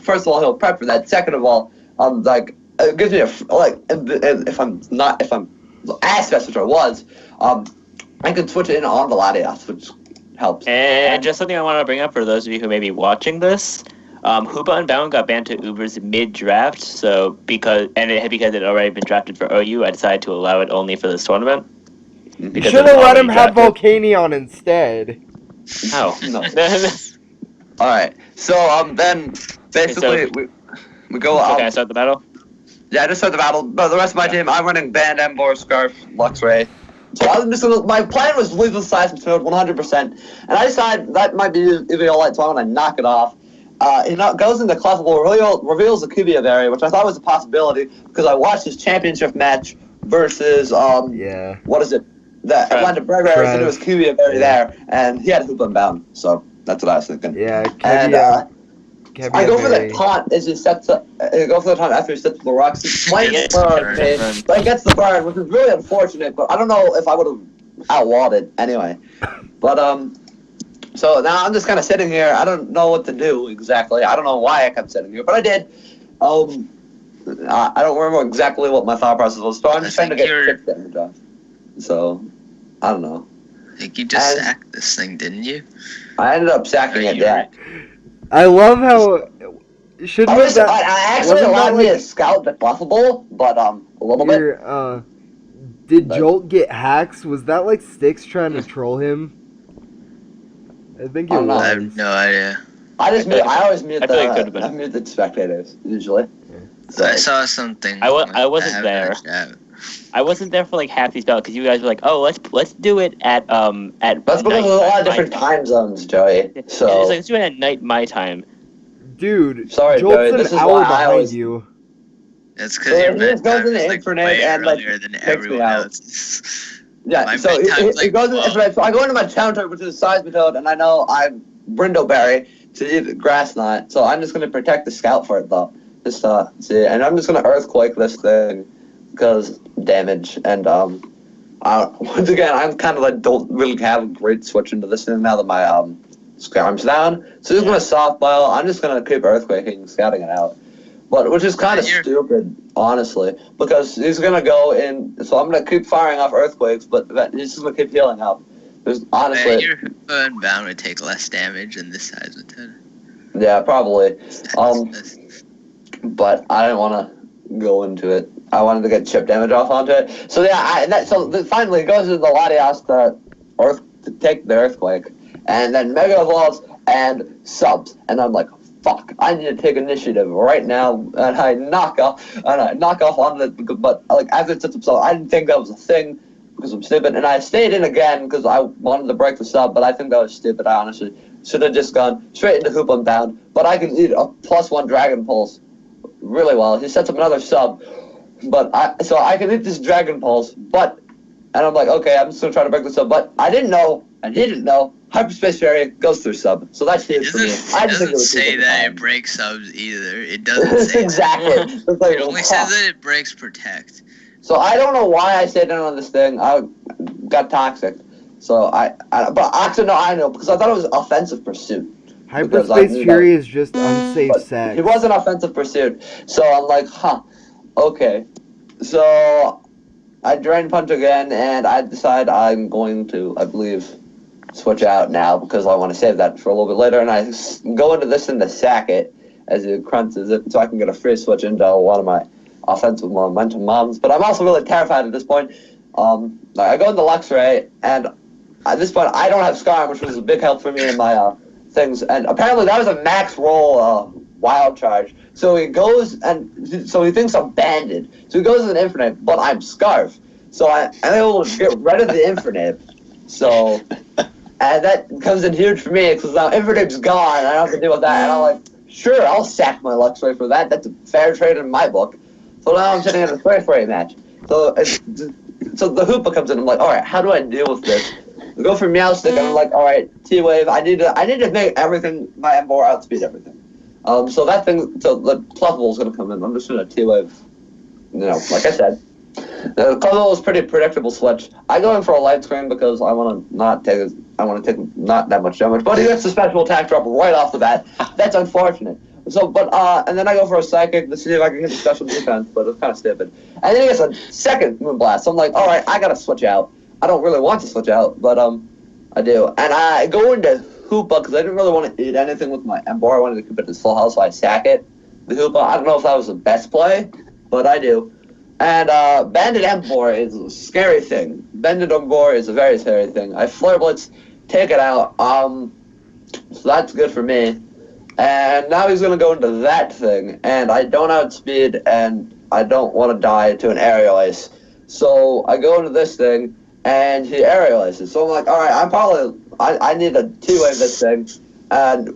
first of all he'll prep for that. Second of all, like it gives me if I'm as fast as I was, I can switch it in on the Latias, which helps. And just something I want to bring up for those of you who may be watching this, Hoopa and Bound got banned to Ubers mid-draft, so because it had already been drafted for OU, I decided to allow it only for this tournament. You should have let him have Volcanion instead. Oh. No. Alright, so then basically we go out. Can I start the battle? Yeah, I just start the battle. But the rest of my team, I'm running Band, Embor, Scarf, Luxray. So I'm just gonna, my plan was to leave the Seismic Toad 100%, and I decided that might be Eviolite, so I'm gonna knock it off. He goes into Clefable, reveals the Cubia Berry, which I thought was a possibility because I watched his championship match versus what is it? The Atlanta Berry, and it was Cubia Berry there, and he had Hoopa and Bound, so that's what I was thinking. Yeah, and I go for the taunt as he sets up. I go for the taunt after he sets up the rocks. But he gets the burn, which is really unfortunate. But I don't know if I would have outlawed it anyway. But so now I'm just kind of sitting here. I don't know what to do exactly. I don't know why I kept sitting here, but I did. I don't remember exactly what my thought process was. So I'm just trying to get chip damage off. So I don't know. I think you just sacked this thing, didn't you? I ended up sacking it. Yeah. I love how I actually allowed me to scout the buffable, but a little bit. Did Jolt get hacks? Was that like Styx trying to troll him? I think it was. I have no idea. I always mute the spectators usually. So I saw something. I wasn't there. I wasn't there for like half these battles because you guys were like, "Oh, let's do it at." That's because there's a lot of different time zones, Joey. So it's like, let's do it at night my time. Dude, sorry, Jolt's Joey. an This is hour why behind you. It's because your bedtime is like way earlier than everyone else. Yeah, so it goes into Infinite. So I go into my counter, which is Seismitoad, and I know I'm Brindleberry to eat Grass Knot. So I'm just gonna protect the scout for it though. Just see, and I'm just gonna Earthquake this thing. Because damage, and once again, I'm kind of like don't really have a great switch into this thing now that my Scarm's down. So he's gonna softball. I'm just gonna keep Earthquaking, scouting it out, but which is kind of stupid, honestly, because he's gonna go in. So I'm gonna keep firing off Earthquakes, but he's just gonna keep healing up. There's honestly, your Hoopa and Bound would take less damage than this size would. Yeah, probably. But I didn't want to go into it. I wanted to get chip damage off onto it. So yeah, finally it goes to the Latias to take the Earthquake. and then Mega Evolves and subs. And I'm like, fuck, I need to take initiative right now. And I knock off on it, but like after it sets up sub, I didn't think that was a thing because I'm stupid. And I stayed in again because I wanted to break the sub, but I think that was stupid. I honestly should have just gone straight into Hoop Unbound. But I can eat a +1 Dragon Pulse really well. He sets up another sub, so I can hit this Dragon Pulse, and I'm like, okay, I'm just gonna try to break the sub, but I didn't know, Hyperspace Fairy goes through sub, so that's huge for me. It doesn't say that it breaks subs either. It doesn't say exactly. That. Like, it only says that it breaks protect. So I don't know why I stayed in on this thing. I got toxic. So but actually no, I know because I thought it was offensive pursuit. Hyperspace Fury is just unsafe sex. It was an offensive pursuit. So I'm like, okay. So I Drain Punch again, and I decide I'm going to, I believe, switch out now because I want to save that for a little bit later. And I go into this and to sack it as it crunches it so I can get a free switch into one of my offensive momentum mobs. But I'm also really terrified at this point. I go into Luxray, and at this point I don't have Scar, which was a big help for me in my things. And apparently that was a max roll wild charge. So he goes so he thinks I'm banded. So he goes in Infinite, but I'm Scarf. So I'm able to get rid of the Infinite. So, and that comes in huge for me because now Infinite's gone and I don't have to deal with that. And I'm like, sure, I'll sack my Luxray for that. That's a fair trade in my book. So now I'm sitting in a 3-3 match. So the Hoopa comes in. I'm like, all right, how do I deal with this? I go for Meowstic, and I'm like, all right, T-Wave. I need to make everything my Emboar outspeed everything. So that thing, so the Clefable is gonna come in. I'm just gonna T-Wave. Like I said, the Clefable is pretty predictable switch. I go in for a Light Screen because I want to take not that much damage, but he gets the special attack drop right off the bat. That's unfortunate. So, and then I go for a Psychic to see if I can hit the special defense, but it's kind of stupid. And then he gets a second Moonblast. So I'm like, all right, I gotta switch out. I don't really want to switch out, but I do. And I go into Hoopa because I didn't really want to eat anything with my Emboar. I wanted to keep it to full health, so I sack it. The Hoopa, I don't know if that was the best play, but I do. And Banded Emboar is a scary thing. Banded Emboar is a very scary thing. I Flare Blitz, take it out. So that's good for me. And now he's going to go into that thing, and I don't outspeed, and I don't want to die to an Aerial Ace. So I go into this thing, and he Aerial Aces. So I'm like, all right, I need to T-Wave this thing, and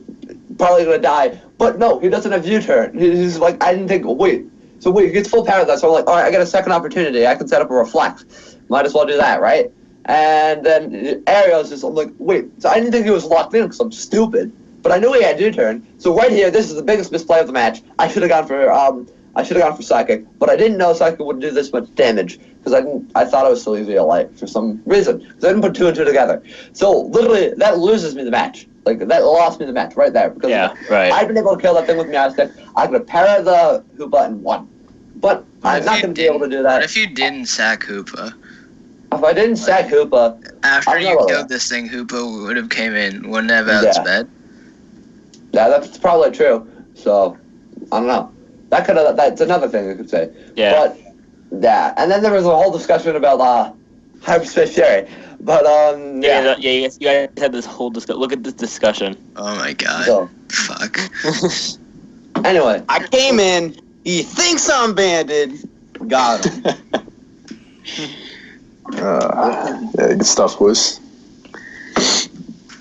probably going to die. But no, he doesn't have U-turn. He's like, I didn't think, wait, he gets full power of that. So I'm like, all right, I got a second opportunity. I can set up a Reflect. Might as well do that, right? And then Aerial is just, I'm like, wait, so I didn't think he was locked in because I'm stupid. But I knew he had U-turn. So right here, this is the biggest misplay of the match. I should have gone for Psychic, but I didn't know Psychic would do this much damage because I thought it was still easy light for some reason because I didn't put 2 and 2 together. So literally, that loses me the match. Like that lost me the match right there because I've been able to kill that thing with Meowstic. I could have parried the Hoopa and won, but I'm not going to be able to do that. What if you didn't sack Hoopa? If I didn't sack Hoopa, after you killed this thing, Hoopa would have came in, wouldn't have outsped. Yeah, that's probably true. So I don't know. That's another thing I could say. Yeah. But yeah, and then there was a whole discussion about Hyperspace Fairy. But you guys had this whole discussion. Look at this discussion. Oh my god. So, fuck. Anyway, I came in. He thinks I'm banded. Got him. Yeah, good stuff, boys.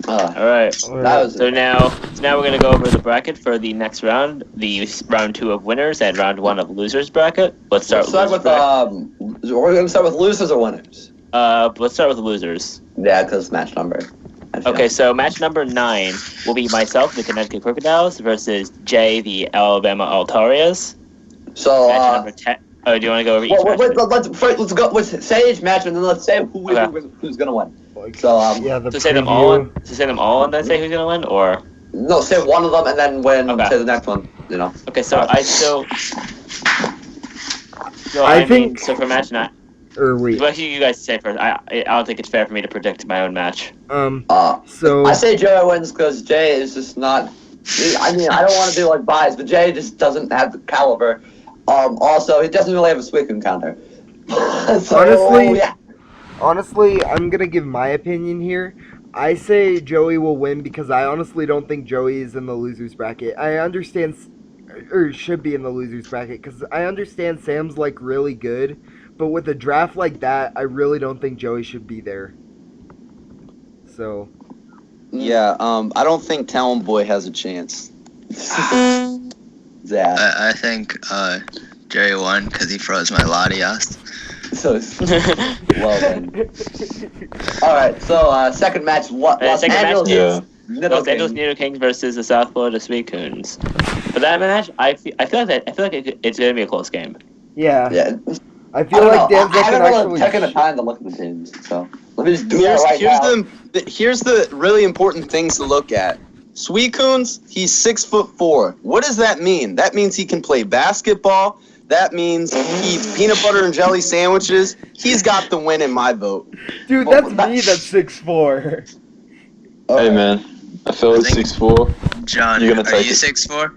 All right. So now we're gonna go over the bracket for the next round, the round 2 of winners and round 1 of losers bracket. Let's start with we're gonna start with losers or winners. Let's start with losers. Yeah, because match number. Okay, so match number 9 will be myself, the Connecticut Crocodiles, versus Jay, the Alabama Altarias. So match number 10. Oh, do you want to go over each match? Let's go. Let's say each match, and then let's say who's gonna win. So say them all, and then say who's gonna win, or no, say one of them and then say the next one. Okay, so so for match 9. Or wait. What should you guys say first? I don't think it's fair for me to predict my own match. So I say Jay wins because Jay is just not. I mean, I don't want to be like biased, but Jay just doesn't have the caliber. Also, he doesn't really have a Suicune counter. Honestly, I'm gonna give my opinion here. I say Joey will win because I honestly don't think Joey is in the losers bracket. I understand, or should be in the losers bracket, because I understand Sam's like really good, but with a draft like that, I really don't think Joey should be there. So. Yeah, I don't think Talon Boy has a chance. Yeah. I think Jerry won because he froze my Latias. So, well then. All right. So second match. Los Angeles Nido Kings versus the South Florida Suicoons. For that match, I feel like it's gonna be a close game. Yeah. Yeah. I feel like Dan's I haven't really taken the time to look at the teams, so let me just do that right now. Here's the really important things to look at. Suicoons, he's 6'4". What does that mean? That means he can play basketball. That means he eats peanut butter and jelly sandwiches. He's got the win in my vote. Dude, that's me that's 6'4". Hey man, I feel like 6'4". John, You're gonna are take you it. 6'4"?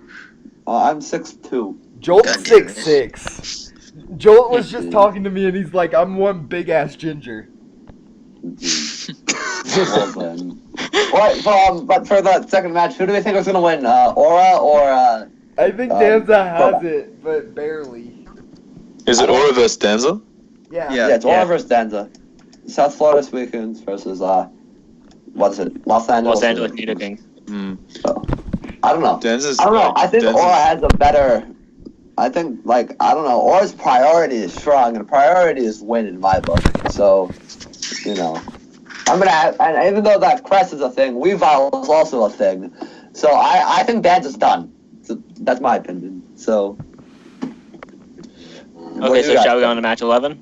I'm 6'2". Jolt's 6'6". Jolt was just talking to me and he's like, I'm one big ass ginger. Well then. But for the second match, who do we think is gonna win? Aura or I think Danza has it, but barely. Is it Aura versus Danza? Yeah. Yeah, it's Aura versus Danza. South Florida Suicoons versus what's it? Los Angeles Nido Kings. So, I don't know. Danza's I don't know. like, I think Danza's- Aura has a better. I think I don't know. Aura's priority is strong, and priority is win in my book. So, I'm gonna have, and even though that crest is a thing, Weavile is also a thing. So I think Danza's done. So that's my opinion. So. Okay, so shall we go on to match 11?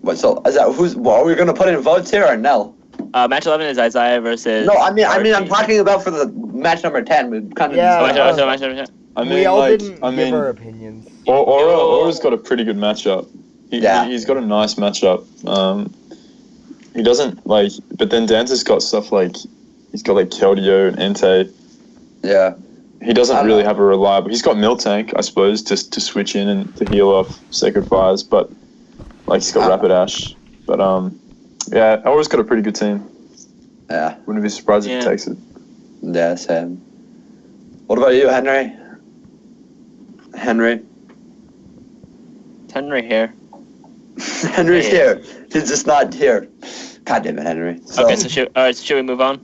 What? So is that are we gonna put in votes here or no? Match 11 is Isaiah versus. No, I mean I'm talking about for the match number 10. We kind of. Yeah. Match number 10. We all didn't give our opinions. Aura's got a pretty good matchup. He's got a nice matchup. He doesn't but then Danza's got stuff like he's got like Keldeo and Entei. Yeah. He doesn't really have a reliable. He's got Miltank, I suppose, to switch in and to heal off Sacred Fires, but he's got Rapidash. But Aura's got a pretty good team. Yeah. Wouldn't be surprised if he takes it. Yeah, same. What about you, Henry? Henry here. Henry's here. He's just not here. God damn it, Henry. Okay, so should we move on?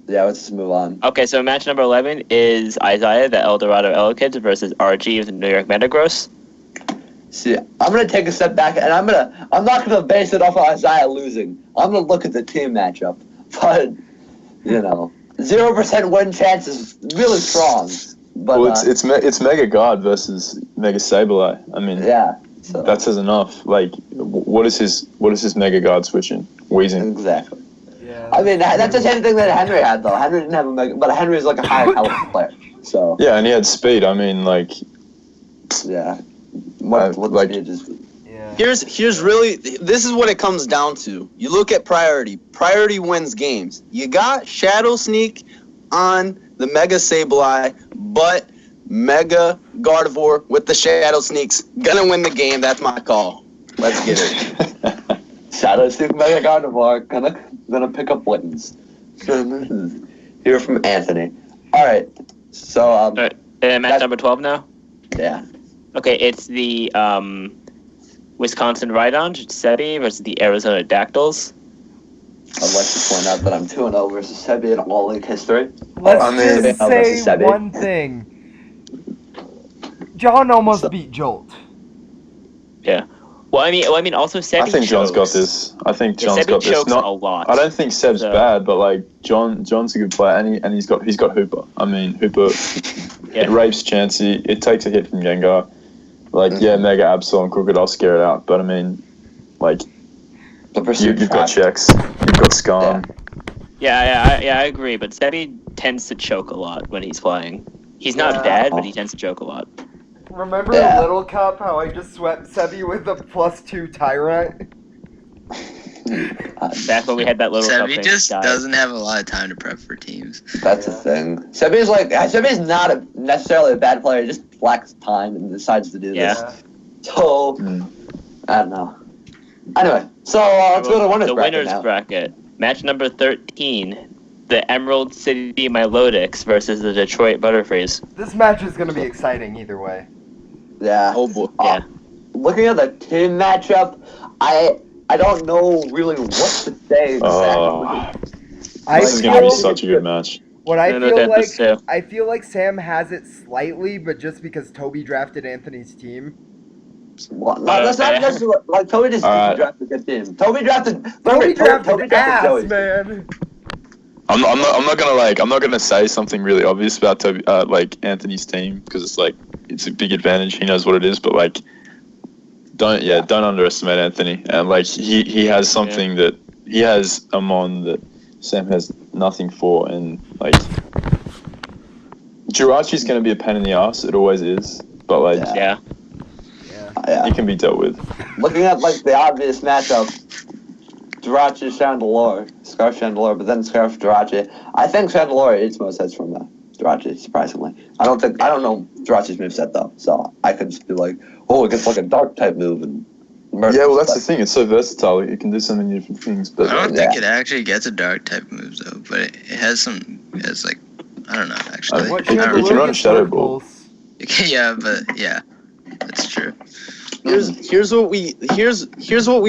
Yeah, let's just move on. Okay, so match number 11 is Isaiah, the Eldorado Kids, versus RG of the New York Metagross. See, I'm gonna take a step back, and I'm not gonna base it off of Isaiah losing. I'm gonna look at the team matchup, but 0% win chance is really strong. But it's Mega Guard versus Mega Sableye. I mean, so. that says enough. What is his Mega Guard switching? Wheezing. Exactly. Yeah. I mean, that's the same thing that Henry had, though. Henry didn't have a Mega, but Henry's like a high caliber player. So. Yeah, and he had speed. I mean, Yeah. Here's really, this is what it comes down to. You look at priority. Priority wins games. You got Shadow Sneak on the Mega Sableye, but Mega Gardevoir with the Shadow Sneaks gonna win the game. That's my call. Let's get it. Shadow Sneak, Mega Gardevoir, gonna pick up wins. Hear from Anthony. All right. So match number 12 now. Yeah. Okay, it's the Wisconsin Rhydon, Sebi versus the Arizona Dactyls. I'd like to point out that I'm 2-0 versus Sebi in all league history. Let's just say one thing. John almost beat Jolt. Yeah. Well, I mean, also Sebi. I think John's got this. I think John's got this. Chokes a lot. I don't think Seb's bad, but John's a good player, and he's got Hooper. I mean, Hooper. It rapes Chansey. It takes a hit from Gengar. Mega Absol and Crocodile scare it out, but I mean, you've got checks, you've got Skarn. Yeah, I agree. But Sebi tends to choke a lot when he's playing. He's not bad, but he tends to choke a lot. Remember the Little Cup? How I just swept Sebi with a +2 Tyrant? Back when we had that Little Cup. Sebi just doesn't have a lot of time to prep for teams. That's the thing. Sebi's not necessarily a bad player. He just lacks time and decides to do this. So I don't know. Anyway, so let's go to the winners bracket. Match number 13. The Emerald City Milotics versus the Detroit Butterfrees. This match is going to be exciting either way. Yeah. Oh boy. Yeah. Looking at the team matchup, I don't know really what to say exactly. This is going to be such a good match. What I feel like Sam has it slightly, but just because Toby drafted Anthony's team. Well, that's not just like Toby just drafted a good team. Toby drafted ass, Joey. Man. I'm not gonna say something really obvious about Toby, like Anthony's team, because it's a big advantage. He knows what it is, but like, don't underestimate Anthony. And like he has something that he has a mon that Sam has nothing for, and like Jirachi's gonna be a pain in the ass. It always is, but like it can be dealt with. Looking at like the obvious matchup. Jirachi, Chandelure, Scarf Chandelure, but then Scarf Jirachi. I think Chandelure eats most hits from Jirachi, surprisingly. I don't know Jirachi's moveset though, so I could just be like, oh, it gets like a dark type move and murder. Yeah, well that's the thing, it's so versatile, it can do so many different things. But I don't think it actually gets a dark type moves though, but it has like, I don't know actually. It can run a Shadow Ball. Yeah, but yeah, that's true. Here's what we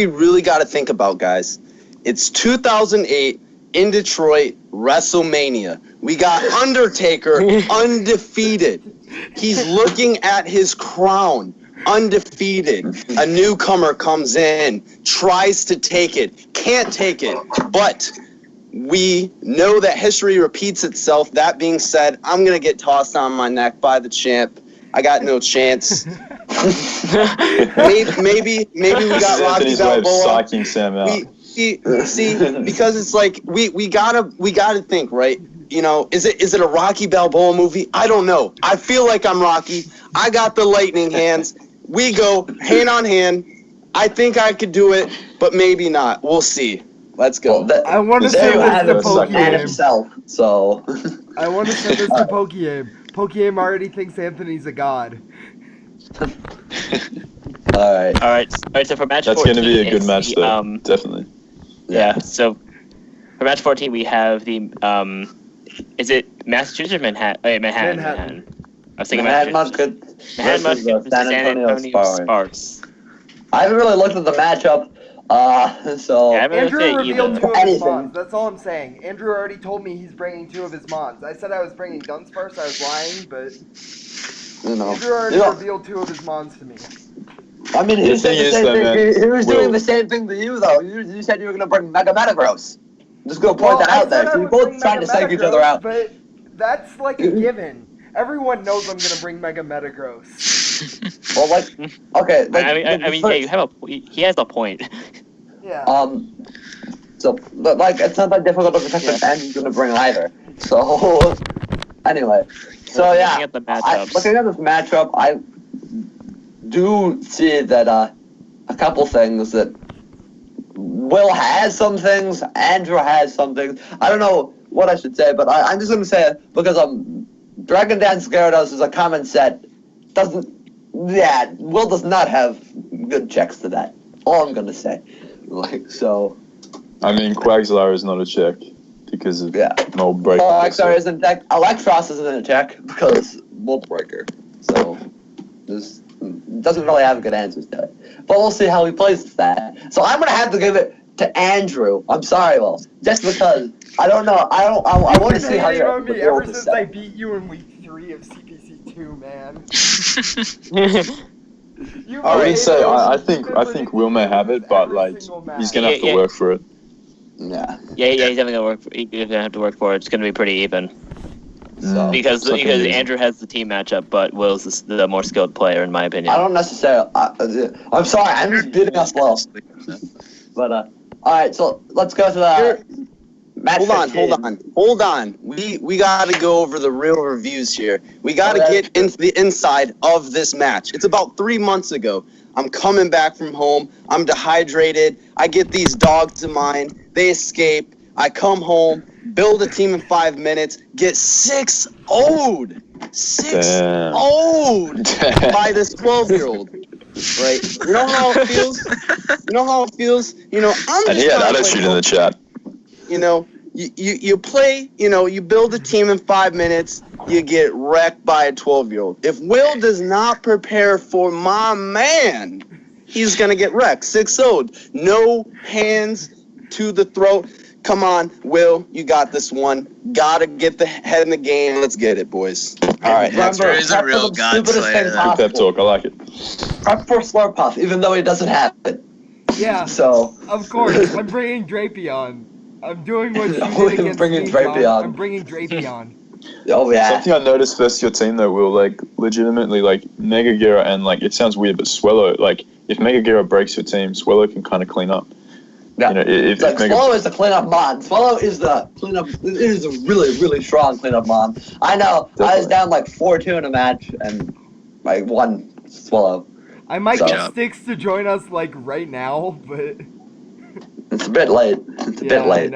really got to think about, guys. It's 2008 in Detroit, WrestleMania. We got Undertaker undefeated. He's looking at his crown, undefeated. A newcomer comes in, tries to take it, can't take it, but we know that history repeats itself. That being said, I'm going to get tossed on my neck by the champ. I got no chance. maybe we got Rocky Balboa. Psyching Sam out. See, because it's like we gotta think, right? You know, is it a Rocky Balboa movie? I don't know. I feel like I'm Rocky. I got the lightning hands. We go hand on hand. I think I could do it, but maybe not. We'll see. Let's go. Well, I want to send this to Pokey himself, so. I want to send this to Pokey. Pokey already thinks Anthony's a god. All right. So for match 14, that's going to be a good match, though. Definitely. Yeah. So for match 14, we have the is it Massachusetts or Manhattan? Manhattan. I was thinking Massachusetts. Manhattan San Antonio Sparks. I haven't really looked at the matchup, so. Yeah, Andrew revealed 2 of his mons. That's all I'm saying. Andrew already told me he's bringing 2 of his mons. I said I was bringing Dunsparce. I was lying, but. Andrew already revealed 2 of his mons to me. I mean, he was doing the same thing to you, though. You said you were going to bring Mega Metagross. Just go point that out there. So you both trying to psych each other out. But that's like a given. Everyone knows I'm going to bring Mega Metagross. Well, like, okay. He has a point. Yeah. So, but like, it's not that difficult to protect the end he's going to bring either. So, anyway. So, yeah. Looking at this matchup, I do see that a couple things that Will has some things, Andrew has some things. I don't know what I should say, but I'm just going to say it because Dragon Dance Gyarados is a common set. Will does not have good checks to that. All I'm going to say. Like, so. I mean, Quagsire is not a check because of Mold Breaker. Quagsire isn't check. Electros isn't a check because Mold Breaker. So, this doesn't really have good answers to it. But we'll see how he plays that. So I'm going to have to give it to Andrew. I'm sorry, Will. Just because. I don't know. I want to see how you're me ever since I beat you in week 3 of CPC 2, man. I think Will may have it, but like he's gonna have to work for it. Yeah. Yeah, he's definitely gonna work. He's gonna have to work for it. It's gonna be pretty even. So, because Andrew has the team matchup, but Will's the more skilled player, in my opinion. I don't necessarily. I'm sorry. I'm just beating us well. But all right. So let's go to the. Hold on. We gotta go over the real reviews here. We gotta get into the inside of this match. It's about 3 months ago. I'm coming back from home. I'm dehydrated. I get these dogs of mine. They escape. I come home, build a team in 5 minutes, get 6-0'd. 6-0'd by this 12-year-old. Right? You know how it feels? I'm just and he had attitude in the chat. You play, you build a team in 5 minutes, you get wrecked by a 12-year-old. If Will does not prepare for my man, he's going to get wrecked. 6-0'd. No hands to the throat. Come on, Will, you got this one. Got to get the head in the game. Let's get it, boys. All right. Remember, is a real godslayer. Pep talk, I like it. Prep for Slurpuff, even though he doesn't have it. Yeah. So. Of course, I'm bringing Drapion. I'm doing what you did against bringing me, Drapion. John. I'm bringing Drapion. Oh, yeah. Something I noticed versus your team, though, Will, legitimately, Mega Gira and, it sounds weird, but Swellow, if Mega Gira breaks your team, Swellow can kind of clean up. Yeah. If Swallow is the cleanup mod. Swallow is the cleanup. It is a really, really strong cleanup mod. I know. Definitely. I was down 4-2 in a match and won Swallow. I might get Sticks to join us right now, but it's a bit late. It's a bit late.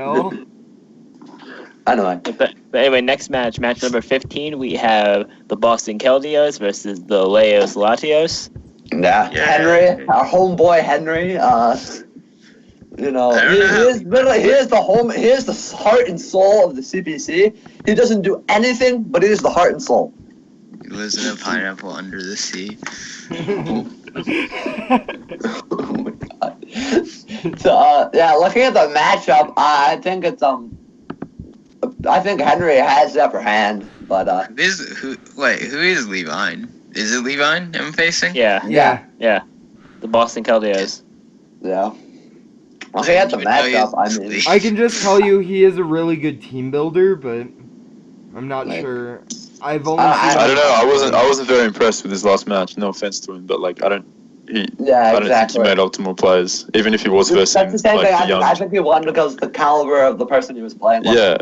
I know. But anyway, next match number 15, we have the Boston Keldios versus the Leos Latios. Yeah, Henry, our homeboy Henry. Here's the heart and soul of the CPC. He doesn't do anything, but he is the heart and soul. He lives in a pineapple under the sea. Oh my god. So, looking at the matchup, I think Henry has the upper hand, but Who is Levine? Is it Levine I'm facing? Yeah. The Boston Keldios. Yeah. Looking at the matchup, I can just tell you he is a really good team builder, but I'm not sure. I've only I don't know. I wasn't very impressed with his last match. No offense to him, but I don't think he made optimal plays, even if he was versus. That's the same thing. I think he won because of the caliber of the person he was playing with. Yeah,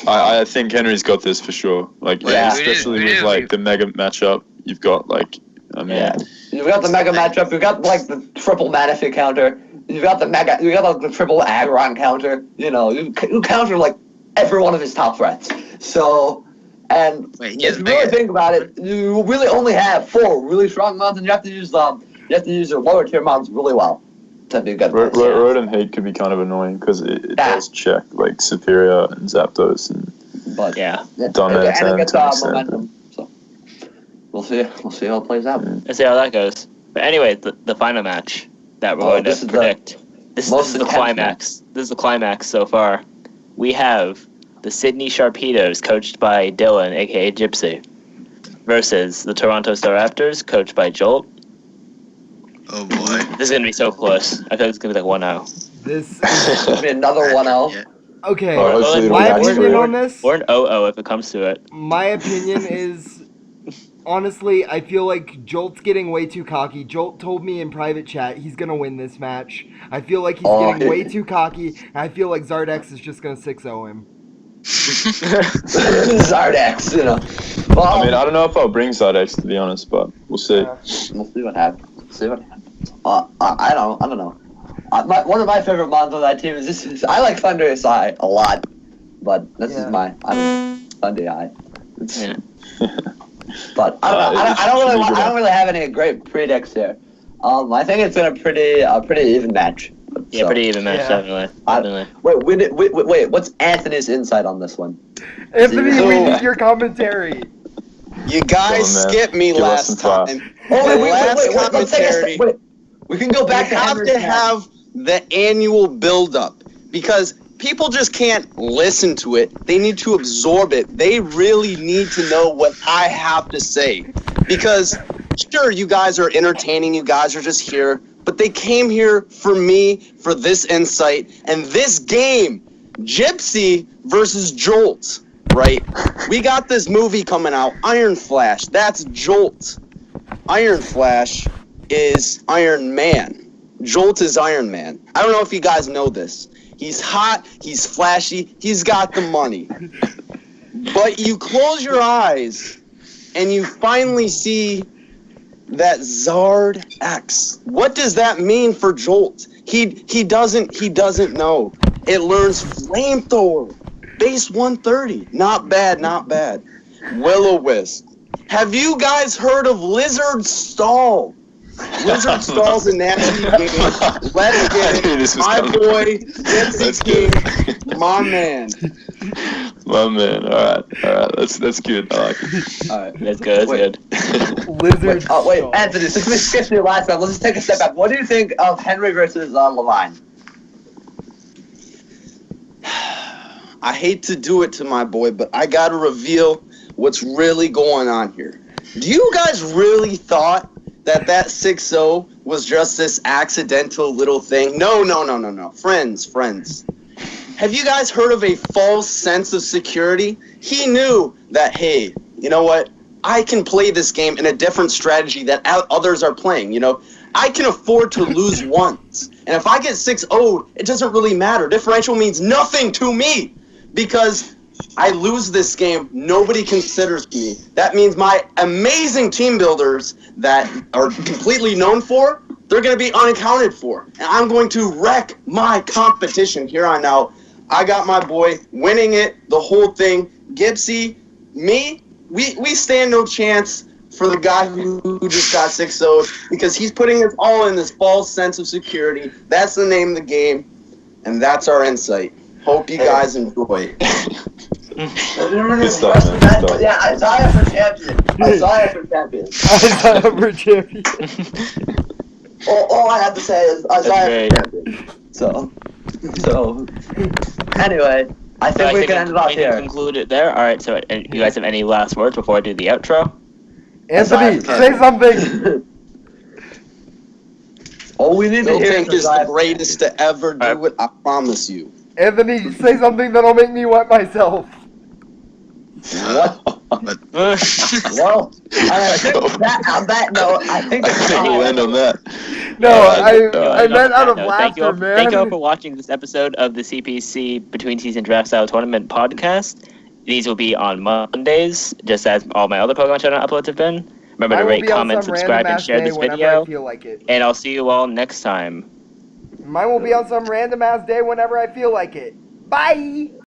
I think Henry's got this for sure. Especially with the mega matchup, you've got you've got the mega matchup. You've got the triple Manaphy counter. You've got the the triple Aggron counter. You counter every one of his top threats. So. And if you really think about it, you really only have 4 really strong mons, and you have to use your lower tier mons really well to be good. Rotom Heat could be kind of annoying because it does check Superior and Zapdos and Dominant and it gets momentum. So we'll see how it plays out. Let's see how that goes. But anyway, the final match that we're going to predict. This is the climax. This is the climax so far. We have the Sydney Sharpedos, coached by Dylan, a.k.a. Gypsy, versus the Toronto Star Raptors, coached by Jolt. Oh, boy. This is going to be so close. I feel it's going to be 1-0. This is going to be another 1-0. Okay, my opinion on this... Or an 0-0 if it comes to it. My opinion is... Honestly, I feel like Jolt's getting way too cocky. Jolt told me in private chat he's going to win this match. I feel like he's getting way too cocky, and I feel like Zardex is just going to 6-0 him. Zardex, Well, I don't know if I'll bring Zardex, to be honest, but we'll see. We'll see what happens. I don't know. One of my favorite mons on that team is this. I like Thunder SI a lot, but this is Thunder Eye. But I don't really have any great predicts here. I think it's been a pretty even match. Yeah, pretty even match, definitely. Wait, what's Anthony's insight on this one? Anthony, we need your commentary. You guys skipped me last time. Wait. We can go back to have to have the annual build-up because people just can't listen to it. They need to absorb it. They really need to know what I have to say because sure, you guys are entertaining. You guys are just here. But they came here for me, for this insight, and this game, Gypsy versus Jolt, right? We got this movie coming out, Ironflash. That's Jolt. Ironflash is Iron Man. Jolt is Iron Man. I don't know if you guys know this. He's hot, he's flashy, he's got the money. But you close your eyes, and you finally see that Zard X. What does that mean for Jolt? He doesn't know. It learns Flamethrower. Base 130. Not bad. Will-O-Wisp. Have you guys heard of Lizard Stall? Wizard stalls a nasty game. Let's get it. My boy, Gypsy King, my man. My man. All right. That's good. I like it. All right. That's good. Lizard. Wait, Anthony. Since we skipped your last time, let's just take a step back. What do you think of Henry versus Levine? I hate to do it to my boy, but I gotta reveal what's really going on here. Do you guys really thought that 6-0 was just this accidental little thing? No. Friends. Have you guys heard of a false sense of security? He knew that, hey, you know what? I can play this game in a different strategy that others are playing, you know? I can afford to lose once. And if I get 6-0'd, it doesn't really matter. Differential means nothing to me because I lose this game. Nobody considers me. That means my amazing team builders that are completely known for, they're going to be unaccounted for. And I'm going to wreck my competition here on out. I got my boy winning it, the whole thing. Gypsy, me, we stand no chance for the guy who just got 6-0'd because he's putting it all in this false sense of security. That's the name of the game, and that's our insight. Hope you guys enjoy. Yeah, Isaiah for champion. Isaiah for champion. All I have to say is Isaiah for champion. So anyway, I think we can end it off here. Conclude it there. All right. So, you guys have any last words before I do the outro? Anthony, say something. All we need to hear is the greatest to ever do it. I promise you. Anthony, say something that'll make me wet myself. What? Well, I think on that note, I think we'll end on that. No, I meant out of laughter, man. Thank you all for watching this episode of the CPC Between Season Draft Style Tournament podcast. These will be on Mondays, just as all my other Pokemon channel uploads have been. Remember to rate, comment, subscribe, and share this video. And I'll see you all next time. Mine will be on some random ass day whenever I feel like it. Bye!